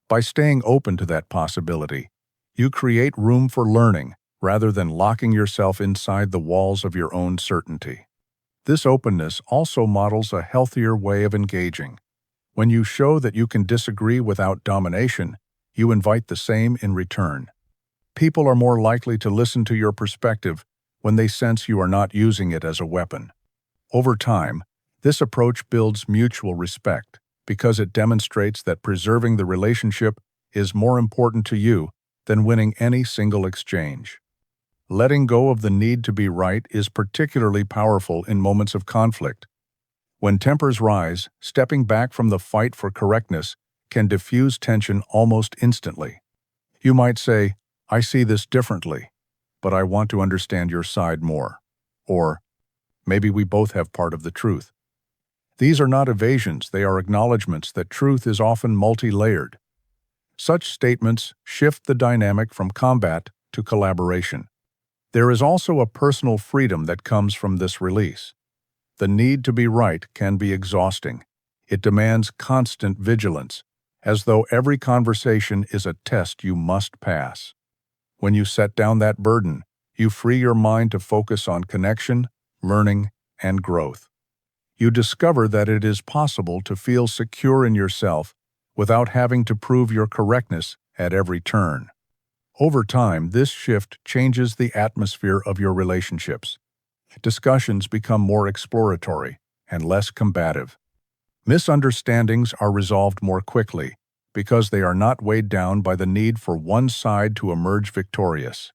By staying open to that possibility, you create room for learning rather than locking yourself inside the walls of your own certainty. This openness also models a healthier way of engaging. When you show that you can disagree without domination, you invite the same in return. People are more likely to listen to your perspective when they sense you are not using it as a weapon. Over time, this approach builds mutual respect because it demonstrates that preserving the relationship is more important to you than winning any single exchange. Letting go of the need to be right is particularly powerful in moments of conflict. When tempers rise, stepping back from the fight for correctness can diffuse tension almost instantly. You might say, "I see this differently, but I want to understand your side more." Or, "Maybe we both have part of the truth." These are not evasions, they are acknowledgments that truth is often multi-layered. Such statements shift the dynamic from combat to collaboration. There is also a personal freedom that comes from this release. The need to be right can be exhausting. It demands constant vigilance, as though every conversation is a test you must pass. When you set down that burden, you free your mind to focus on connection, learning, and growth. You discover that it is possible to feel secure in yourself without having to prove your correctness at every turn. Over time, this shift changes the atmosphere of your relationships. Discussions become more exploratory and less combative. Misunderstandings are resolved more quickly because they are not weighed down by the need for one side to emerge victorious.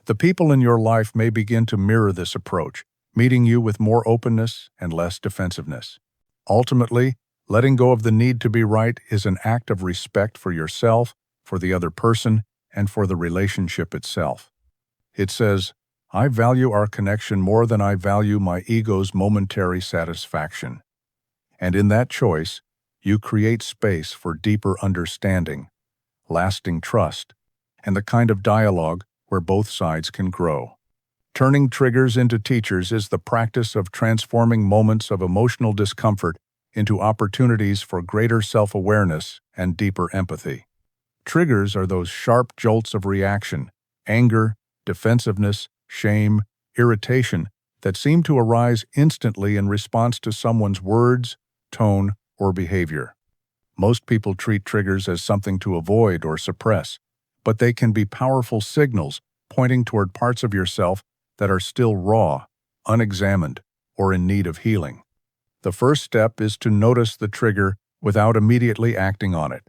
The people in your life may begin to mirror this approach, meeting you with more openness and less defensiveness. Ultimately, letting go of the need to be right is an act of respect for yourself, for the other person, and for the relationship itself. It says, "I value our connection more than I value my ego's momentary satisfaction." And in that choice, you create space for deeper understanding, lasting trust, and the kind of dialogue where both sides can grow. Turning triggers into teachers is the practice of transforming moments of emotional discomfort into opportunities for greater self-awareness and deeper empathy. Triggers are those sharp jolts of reaction, anger, defensiveness, shame, irritation that seem to arise instantly in response to someone's words, tone, or behavior. Most people treat triggers as something to avoid or suppress, but they can be powerful signals pointing toward parts of yourself that are still raw, unexamined, or in need of healing. The first step is to notice the trigger without immediately acting on it.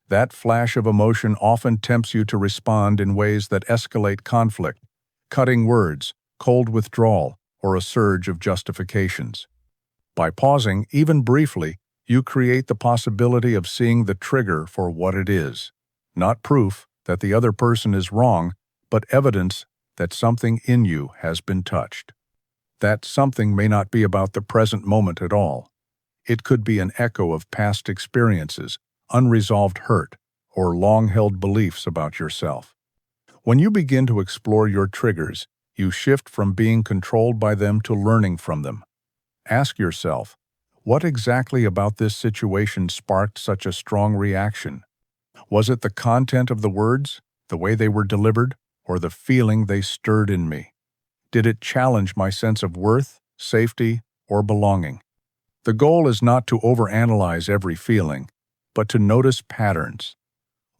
That flash of emotion often tempts you to respond in ways that escalate conflict, cutting words, cold withdrawal, or a surge of justifications. By pausing, even briefly, you create the possibility of seeing the trigger for what it is, not proof that the other person is wrong, but evidence that something in you has been touched. That something may not be about the present moment at all. It could be an echo of past experiences, unresolved hurt, or long-held beliefs about yourself. When you begin to explore your triggers, you shift from being controlled by them to learning from them. Ask yourself, what exactly about this situation sparked such a strong reaction? Was it the content of the words, the way they were delivered, or the feeling they stirred in me? Did it challenge my sense of worth, safety, or belonging? The goal is not to overanalyze every feeling, but to notice patterns.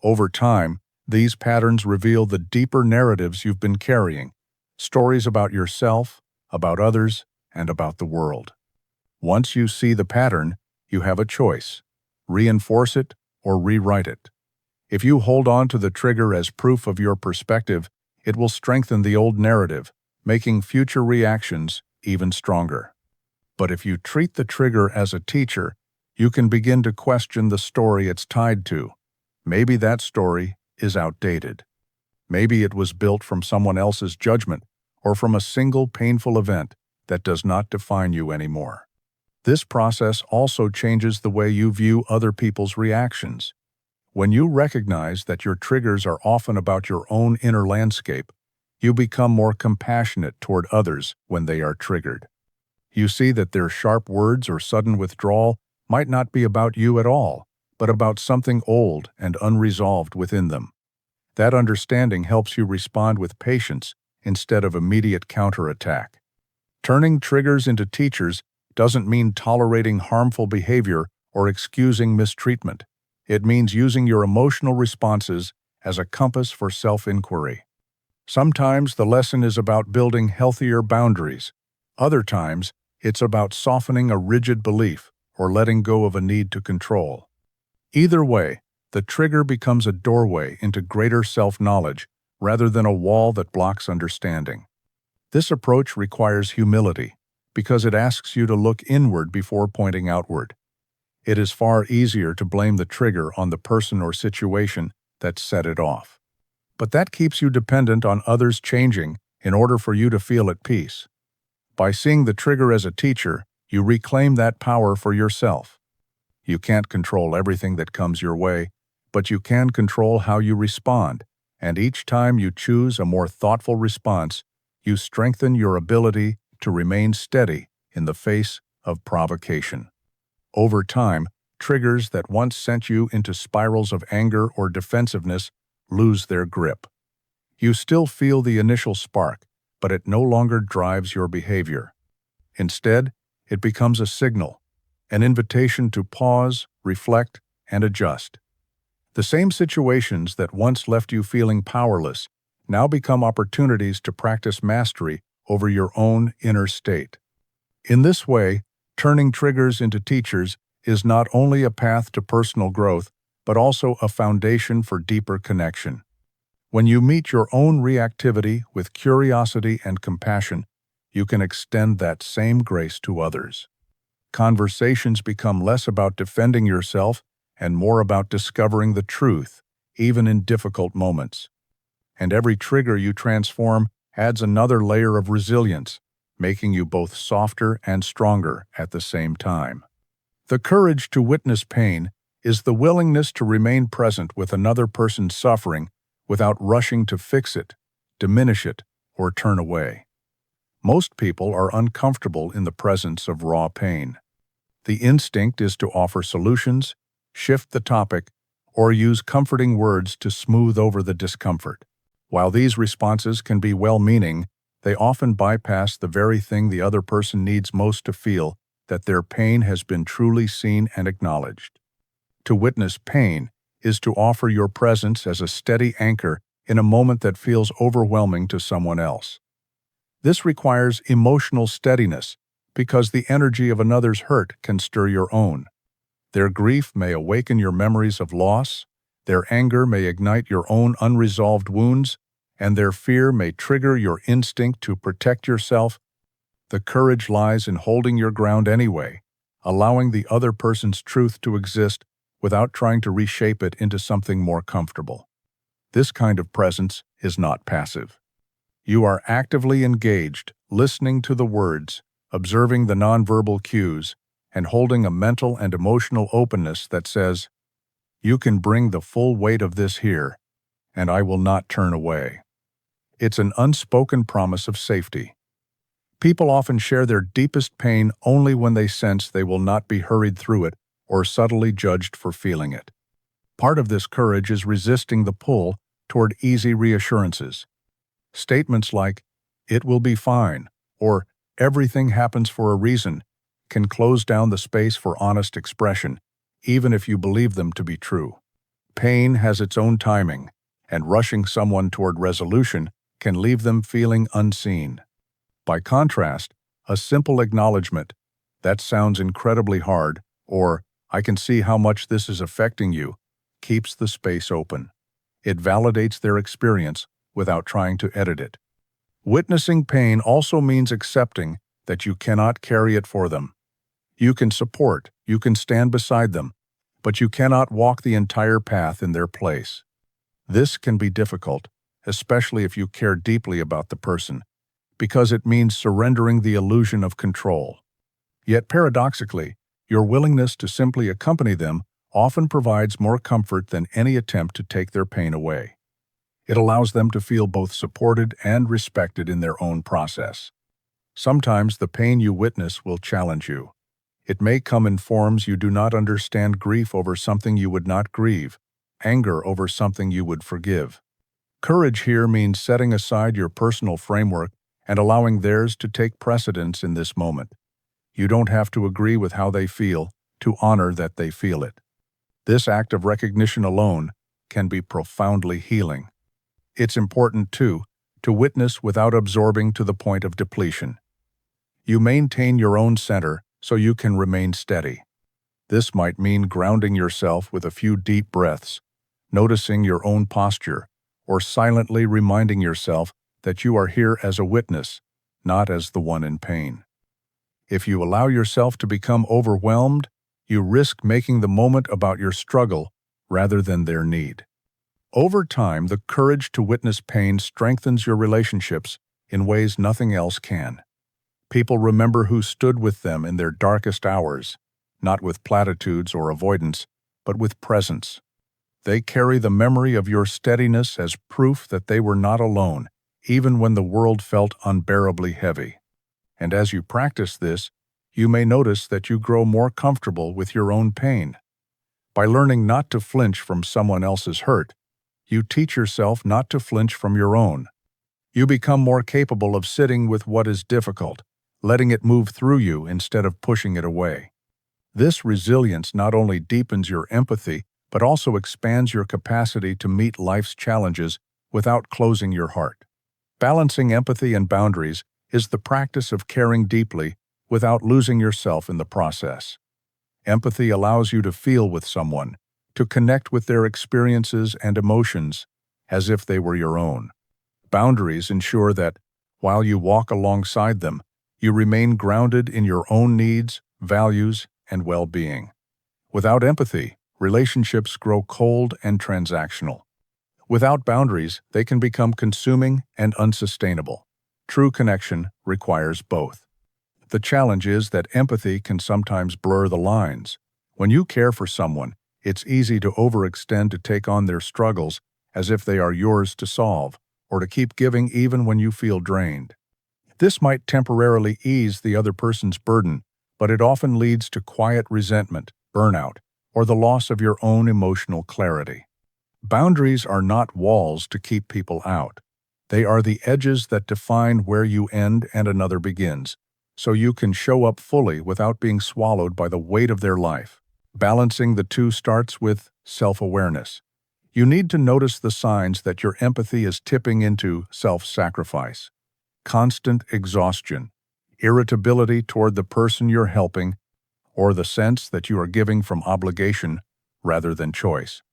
Over time, these patterns reveal the deeper narratives you've been carrying, stories about yourself, about others, and about the world. Once you see the pattern, you have a choice: reinforce it or rewrite it. If you hold on to the trigger as proof of your perspective, it will strengthen the old narrative, making future reactions even stronger. But if you treat the trigger as a teacher, you can begin to question the story it's tied to. Maybe that story is outdated. Maybe it was built from someone else's judgment or from a single painful event that does not define you anymore. This process also changes the way you view other people's reactions. When you recognize that your triggers are often about your own inner landscape, you become more compassionate toward others when they are triggered. You see that their sharp words or sudden withdrawal might not be about you at all, but about something old and unresolved within them. That understanding helps you respond with patience instead of immediate counterattack. Turning triggers into teachers doesn't mean tolerating harmful behavior or excusing mistreatment. It means using your emotional responses as a compass for self-inquiry. Sometimes the lesson is about building healthier boundaries. Other times, it's about softening a rigid belief or letting go of a need to control. Either way, the trigger becomes a doorway into greater self-knowledge rather than a wall that blocks understanding. This approach requires humility because it asks you to look inward before pointing outward. It is far easier to blame the trigger on the person or situation that set it off. But that keeps you dependent on others changing in order for you to feel at peace. By seeing the trigger as a teacher, you reclaim that power for yourself. You can't control everything that comes your way, but you can control how you respond, and each time you choose a more thoughtful response, you strengthen your ability to remain steady in the face of provocation. Over time, triggers that once sent you into spirals of anger or defensiveness lose their grip. You still feel the initial spark, but it no longer drives your behavior. Instead, it becomes a signal, an invitation to pause, reflect, and adjust. The same situations that once left you feeling powerless now become opportunities to practice mastery over your own inner state. In this way, turning triggers into teachers is not only a path to personal growth, but also a foundation for deeper connection. When you meet your own reactivity with curiosity and compassion, you can extend that same grace to others. Conversations become less about defending yourself and more about discovering the truth, even in difficult moments. And every trigger you transform adds another layer of resilience, making you both softer and stronger at the same time. The courage to witness pain is the willingness to remain present with another person's suffering without rushing to fix it, diminish it, or turn away. Most people are uncomfortable in the presence of raw pain. The instinct is to offer solutions, shift the topic, or use comforting words to smooth over the discomfort. While these responses can be well-meaning, they often bypass the very thing the other person needs most to feel that their pain has been truly seen and acknowledged. To witness pain is to offer your presence as a steady anchor in a moment that feels overwhelming to someone else. This requires emotional steadiness because the energy of another's hurt can stir your own. Their grief may awaken your memories of loss, their anger may ignite your own unresolved wounds, and their fear may trigger your instinct to protect yourself. The courage lies in holding your ground anyway, allowing the other person's truth to exist without trying to reshape it into something more comfortable. This kind of presence is not passive. You are actively engaged, listening to the words, observing the nonverbal cues, and holding a mental and emotional openness that says, "You can bring the full weight of this here, and I will not turn away." It's an unspoken promise of safety. People often share their deepest pain only when they sense they will not be hurried through it or subtly judged for feeling it. Part of this courage is resisting the pull toward easy reassurances. Statements like, "It will be fine," or "Everything happens for a reason," can close down the space for honest expression, even if you believe them to be true. Pain has its own timing, and rushing someone toward resolution can leave them feeling unseen. By contrast, a simple acknowledgement, "That sounds incredibly hard," or "I can see how much this is affecting you," keeps the space open. It validates their experience without trying to edit it. Witnessing pain also means accepting that you cannot carry it for them. You can support, you can stand beside them, but you cannot walk the entire path in their place. This can be difficult, especially if you care deeply about the person, because it means surrendering the illusion of control. Yet paradoxically, your willingness to simply accompany them often provides more comfort than any attempt to take their pain away. It allows them to feel both supported and respected in their own process. Sometimes the pain you witness will challenge you. It may come in forms you do not understand: grief over something you would not grieve, anger over something you would forgive. Courage here means setting aside your personal framework and allowing theirs to take precedence in this moment. You don't have to agree with how they feel to honor that they feel it. This act of recognition alone can be profoundly healing. It's important, too, to witness without absorbing to the point of depletion. You maintain your own center so you can remain steady. This might mean grounding yourself with a few deep breaths, noticing your own posture, or silently reminding yourself that you are here as a witness, not as the one in pain. If you allow yourself to become overwhelmed, you risk making the moment about your struggle rather than their need. Over time, the courage to witness pain strengthens your relationships in ways nothing else can. People remember who stood with them in their darkest hours, not with platitudes or avoidance, but with presence. They carry the memory of your steadiness as proof that they were not alone, even when the world felt unbearably heavy. And as you practice this, you may notice that you grow more comfortable with your own pain. By learning not to flinch from someone else's hurt, you teach yourself not to flinch from your own. You become more capable of sitting with what is difficult, letting it move through you instead of pushing it away. This resilience not only deepens your empathy, but also expands your capacity to meet life's challenges without closing your heart. Balancing empathy and boundaries is the practice of caring deeply without losing yourself in the process. Empathy allows you to feel with someone, to connect with their experiences and emotions as if they were your own. Boundaries ensure that, while you walk alongside them, you remain grounded in your own needs, values, and well-being. Without empathy, relationships grow cold and transactional. Without boundaries, they can become consuming and unsustainable. True connection requires both. The challenge is that empathy can sometimes blur the lines. When you care for someone, it's easy to overextend to take on their struggles as if they are yours to solve, or to keep giving even when you feel drained. This might temporarily ease the other person's burden, but it often leads to quiet resentment, burnout, or the loss of your own emotional clarity. Boundaries are not walls to keep people out. They are the edges that define where you end and another begins, so you can show up fully without being swallowed by the weight of their life. Balancing the two starts with self-awareness. You need to notice the signs that your empathy is tipping into self-sacrifice. Constant exhaustion, irritability toward the person you're helping, or the sense that you are giving from obligation rather than choice.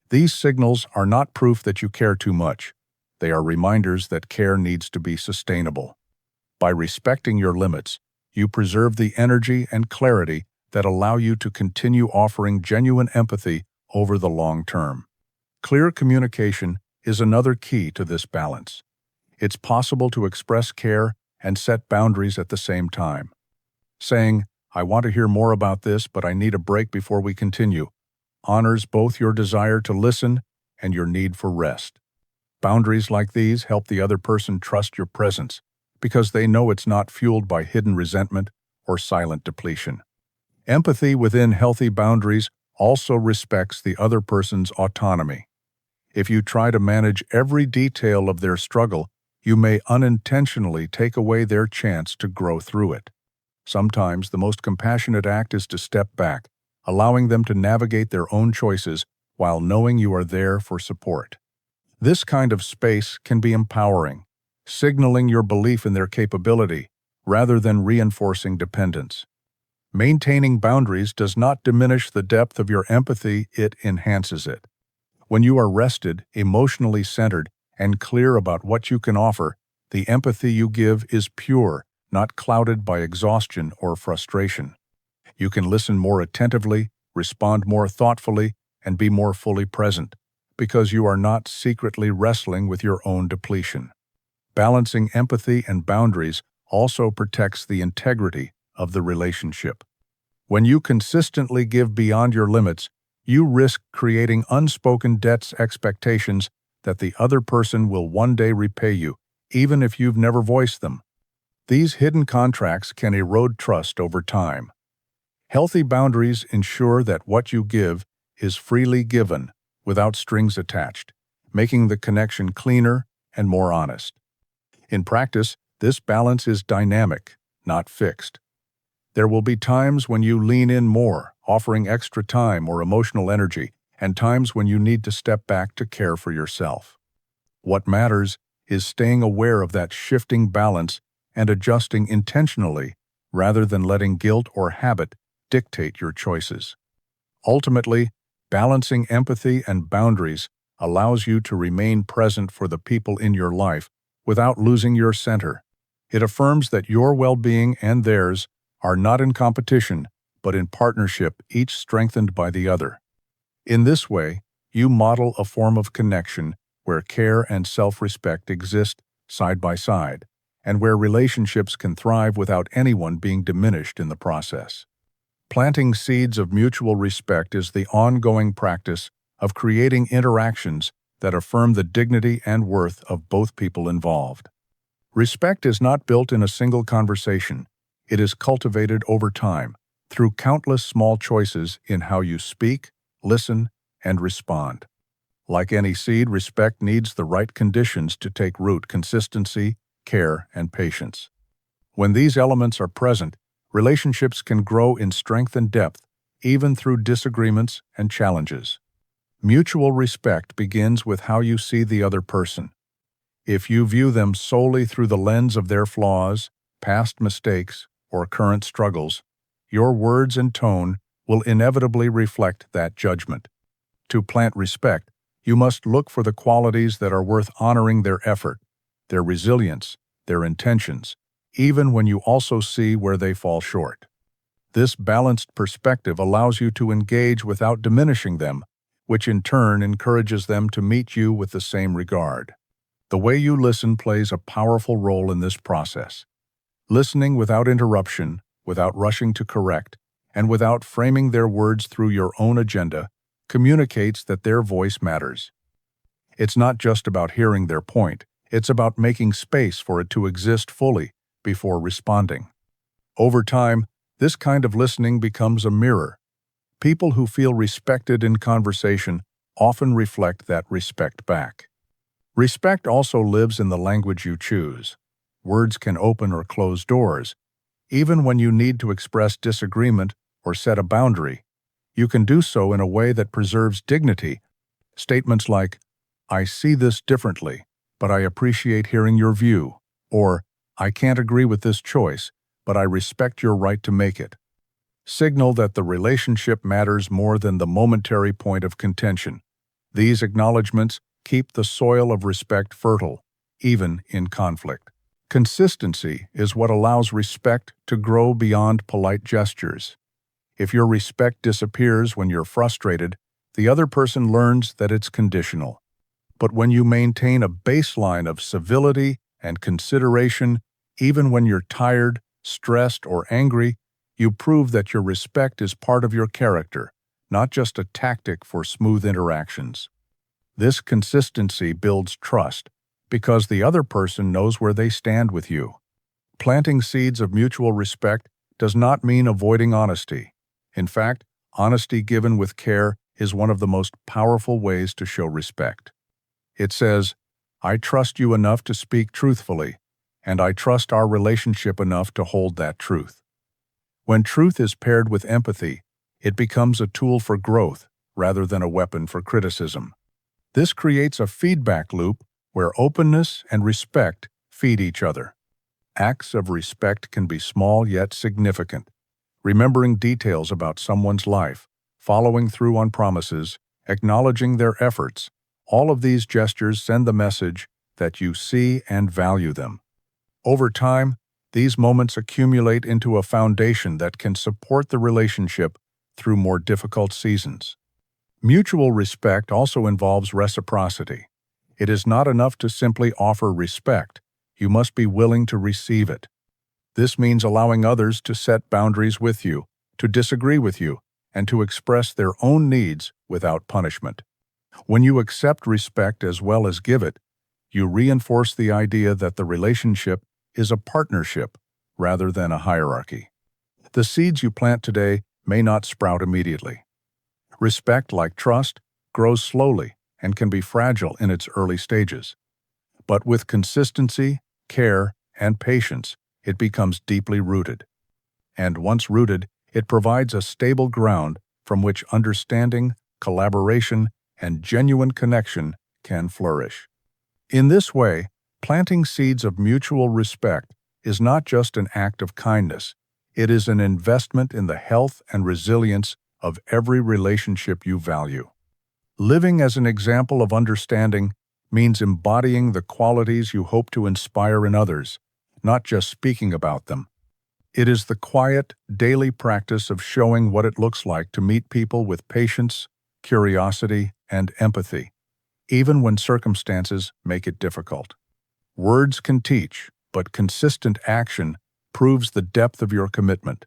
These signals are not proof that you care too much. They are reminders that care needs to be sustainable. By respecting your limits, you preserve the energy and clarity that allow you to continue offering genuine empathy over the long term. Clear communication is another key to this balance. It's possible to express care and set boundaries at the same time. Saying, "I want to hear more about this, but I need a break before we continue," honors both your desire to listen and your need for rest. Boundaries like these help the other person trust your presence because they know it's not fueled by hidden resentment or silent depletion. Empathy within healthy boundaries also respects the other person's autonomy. If you try to manage every detail of their struggle, you may unintentionally take away their chance to grow through it. Sometimes the most compassionate act is to step back, allowing them to navigate their own choices while knowing you are there for support. This kind of space can be empowering, signaling your belief in their capability rather than reinforcing dependence. Maintaining boundaries does not diminish the depth of your empathy, it enhances it. When you are rested, emotionally centered, and clear about what you can offer, the empathy you give is pure, not clouded by exhaustion or frustration. You can listen more attentively, respond more thoughtfully, and be more fully present, because you are not secretly wrestling with your own depletion. Balancing empathy and boundaries also protects the integrity of the relationship. When you consistently give beyond your limits, you risk creating unspoken debts expectations that the other person will one day repay you, even if you've never voiced them. These hidden contracts can erode trust over time. Healthy boundaries ensure that what you give is freely given, without strings attached, making the connection cleaner and more honest. In practice, this balance is dynamic, not fixed. There will be times when you lean in more, offering extra time or emotional energy, and times when you need to step back to care for yourself. What matters is staying aware of that shifting balance and adjusting intentionally rather than letting guilt or habit dictate your choices. Ultimately, balancing empathy and boundaries allows you to remain present for the people in your life without losing your center. It affirms that your well-being and theirs are not in competition, but in partnership, each strengthened by the other. In this way, you model a form of connection where care and self-respect exist side by side, and where relationships can thrive without anyone being diminished in the process. Planting seeds of mutual respect is the ongoing practice of creating interactions that affirm the dignity and worth of both people involved. Respect is not built in a single conversation. It is cultivated over time, through countless small choices in how you speak, listen, and respond. Like any seed, respect needs the right conditions to take root: consistency, care, and patience. When these elements are present, relationships can grow in strength and depth, even through disagreements and challenges. Mutual respect begins with how you see the other person. If you view them solely through the lens of their flaws, past mistakes, or current struggles, your words and tone will inevitably reflect that judgment. To plant respect, you must look for the qualities that are worth honoring: their effort, their resilience, their intentions, even when you also see where they fall short. This balanced perspective allows you to engage without diminishing them, which in turn encourages them to meet you with the same regard. The way you listen plays a powerful role in this process. Listening without interruption, without rushing to correct, and without framing their words through your own agenda, communicates that their voice matters. It's not just about hearing their point, It's about making space for it to exist fully before responding. Over time, this kind of listening becomes a mirror. People who feel respected in conversation often reflect that respect back. Respect also lives in the language you choose. Words can open or close doors. Even when you need to express disagreement or set a boundary, you can do so in a way that preserves dignity. Statements like, "I see this differently, but I appreciate hearing your view," or "I can't agree with this choice, but I respect your right to make it," signal that the relationship matters more than the momentary point of contention. These acknowledgments keep the soil of respect fertile, even in conflict. Consistency is what allows respect to grow beyond polite gestures. If your respect disappears when you're frustrated, the other person learns that it's conditional. But when you maintain a baseline of civility and consideration, even when you're tired, stressed, or angry, you prove that your respect is part of your character, not just a tactic for smooth interactions. This consistency builds trust, because the other person knows where they stand with you. Planting seeds of mutual respect does not mean avoiding honesty. In fact, honesty given with care is one of the most powerful ways to show respect. It says, "I trust you enough to speak truthfully, and I trust our relationship enough to hold that truth." When truth is paired with empathy, it becomes a tool for growth rather than a weapon for criticism. This creates a feedback loop where openness and respect feed each other. Acts of respect can be small yet significant. Remembering details about someone's life, following through on promises, acknowledging their efforts, all of these gestures send the message that you see and value them. Over time, these moments accumulate into a foundation that can support the relationship through more difficult seasons. Mutual respect also involves reciprocity. It is not enough to simply offer respect. You must be willing to receive it. This means allowing others to set boundaries with you, to disagree with you, and to express their own needs without punishment. When you accept respect as well as give it, you reinforce the idea that the relationship is a partnership rather than a hierarchy. The seeds you plant today may not sprout immediately. Respect, like trust, grows slowly and can be fragile in its early stages. But with consistency, care, and patience, it becomes deeply rooted. And once rooted, it provides a stable ground from which understanding, collaboration, and genuine connection can flourish. In this way, planting seeds of mutual respect is not just an act of kindness, it is an investment in the health and resilience of every relationship you value. Living as an example of understanding means embodying the qualities you hope to inspire in others, not just speaking about them. It is the quiet, daily practice of showing what it looks like to meet people with patience, curiosity, and empathy, even when circumstances make it difficult. Words can teach, but consistent action proves the depth of your commitment.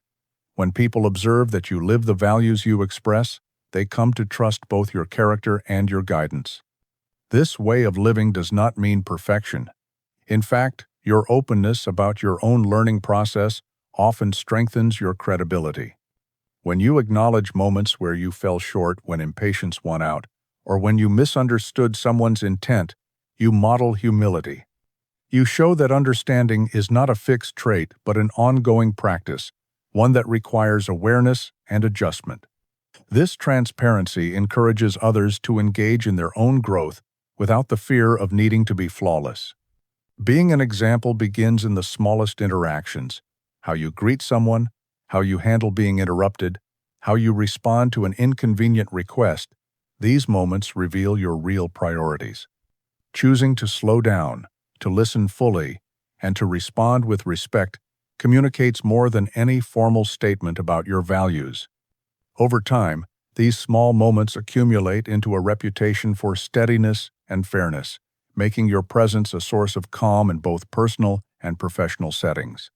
When people observe that you live the values you express, they come to trust both your character and your guidance. This way of living does not mean perfection. In fact, your openness about your own learning process often strengthens your credibility. When you acknowledge moments where you fell short when impatience won out, or when you misunderstood someone's intent, you model humility. You show that understanding is not a fixed trait but an ongoing practice, one that requires awareness and adjustment. This transparency encourages others to engage in their own growth without the fear of needing to be flawless. Being an example begins in the smallest interactions: how you greet someone, how you handle being interrupted, how you respond to an inconvenient request. These moments reveal your real priorities. Choosing to slow down, to listen fully, and to respond with respect communicates more than any formal statement about your values. Over time, these small moments accumulate into a reputation for steadiness and fairness, making your presence a source of calm in both personal and professional settings.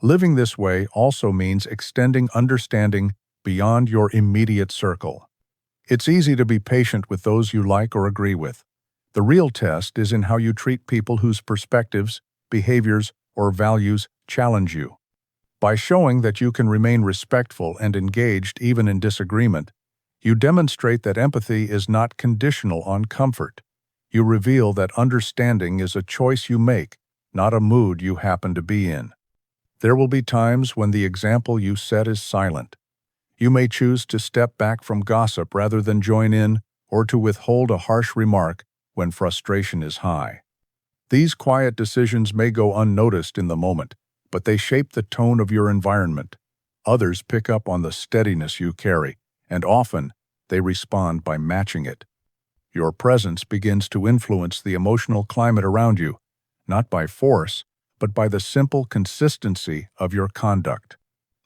Living this way also means extending understanding beyond your immediate circle. It's easy to be patient with those you like or agree with. The real test is in how you treat people whose perspectives, behaviors, or values challenge you. By showing that you can remain respectful and engaged even in disagreement, you demonstrate that empathy is not conditional on comfort. You reveal that understanding is a choice you make, not a mood you happen to be in. There will be times when the example you set is silent. You may choose to step back from gossip rather than join in, or to withhold a harsh remark when frustration is high. These quiet decisions may go unnoticed in the moment, but they shape the tone of your environment. Others pick up on the steadiness you carry, and often they respond by matching it. Your presence begins to influence the emotional climate around you, not by force, but by the simple consistency of your conduct.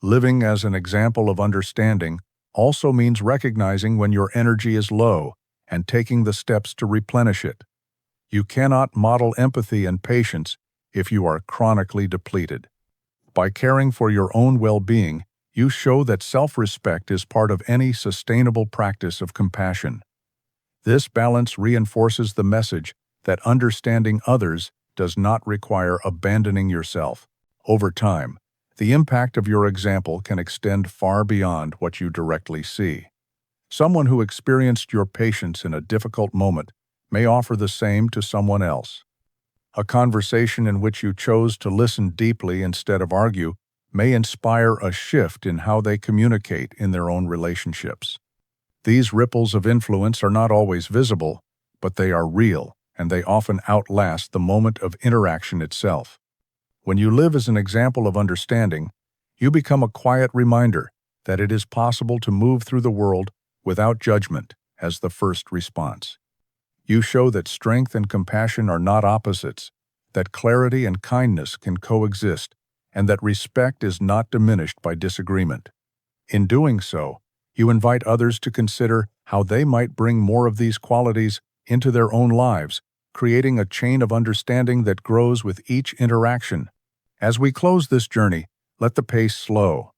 Living as an example of understanding also means recognizing when your energy is low and taking the steps to replenish it. You cannot model empathy and patience if you are chronically depleted. By caring for your own well-being, you show that self-respect is part of any sustainable practice of compassion. This balance reinforces the message that understanding others does not require abandoning yourself. Over time, the impact of your example can extend far beyond what you directly see. Someone who experienced your patience in a difficult moment may offer the same to someone else. A conversation in which you chose to listen deeply instead of argue may inspire a shift in how they communicate in their own relationships. These ripples of influence are not always visible, but they are real, and they often outlast the moment of interaction itself. When you live as an example of understanding, you become a quiet reminder that it is possible to move through the world without judgment as the first response. You show that strength and compassion are not opposites, that clarity and kindness can coexist, and that respect is not diminished by disagreement. In doing so, you invite others to consider how they might bring more of these qualities into their own lives, creating a chain of understanding that grows with each interaction. As we close this journey, let the pace slow.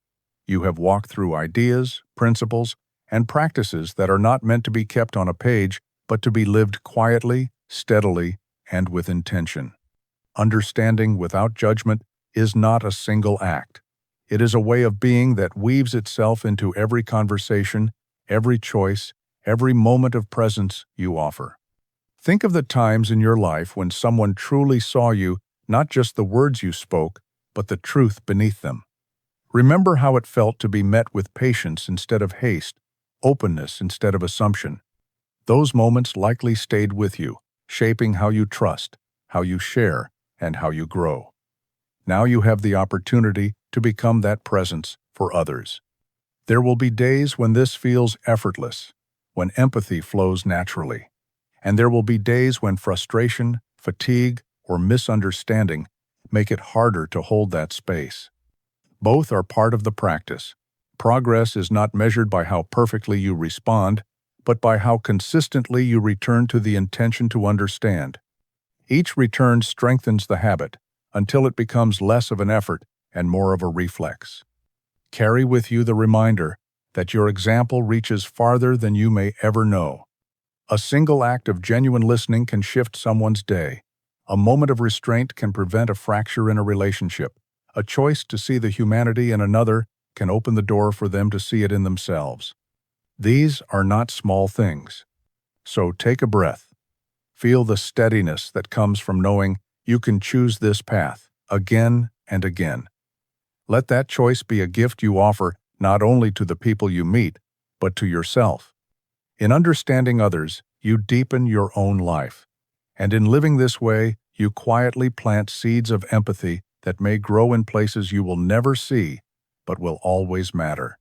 You have walked through ideas, principles, and practices that are not meant to be kept on a page, but to be lived quietly, steadily, and with intention. Understanding without judgment is not a single act. It is a way of being that weaves itself into every conversation, every choice, every moment of presence you offer. Think of the times in your life when someone truly saw you, not just the words you spoke, but the truth beneath them. Remember how it felt to be met with patience instead of haste, openness instead of assumption. Those moments likely stayed with you, shaping how you trust, how you share, and how you grow. Now you have the opportunity to become that presence for others. There will be days when this feels effortless, when empathy flows naturally. And there will be days when frustration, fatigue, or misunderstanding make it harder to hold that space. Both are part of the practice. Progress is not measured by how perfectly you respond, but by how consistently you return to the intention to understand. Each return strengthens the habit until it becomes less of an effort and more of a reflex. Carry with you the reminder that your example reaches farther than you may ever know. A single act of genuine listening can shift someone's day. A moment of restraint can prevent a fracture in a relationship. A choice to see the humanity in another can open the door for them to see it in themselves. These are not small things. So take a breath. Feel the steadiness that comes from knowing you can choose this path again and again. Let that choice be a gift you offer not only to the people you meet, but to yourself. In understanding others, you deepen your own life. And in living this way, you quietly plant seeds of empathy that may grow in places you will never see, but will always matter.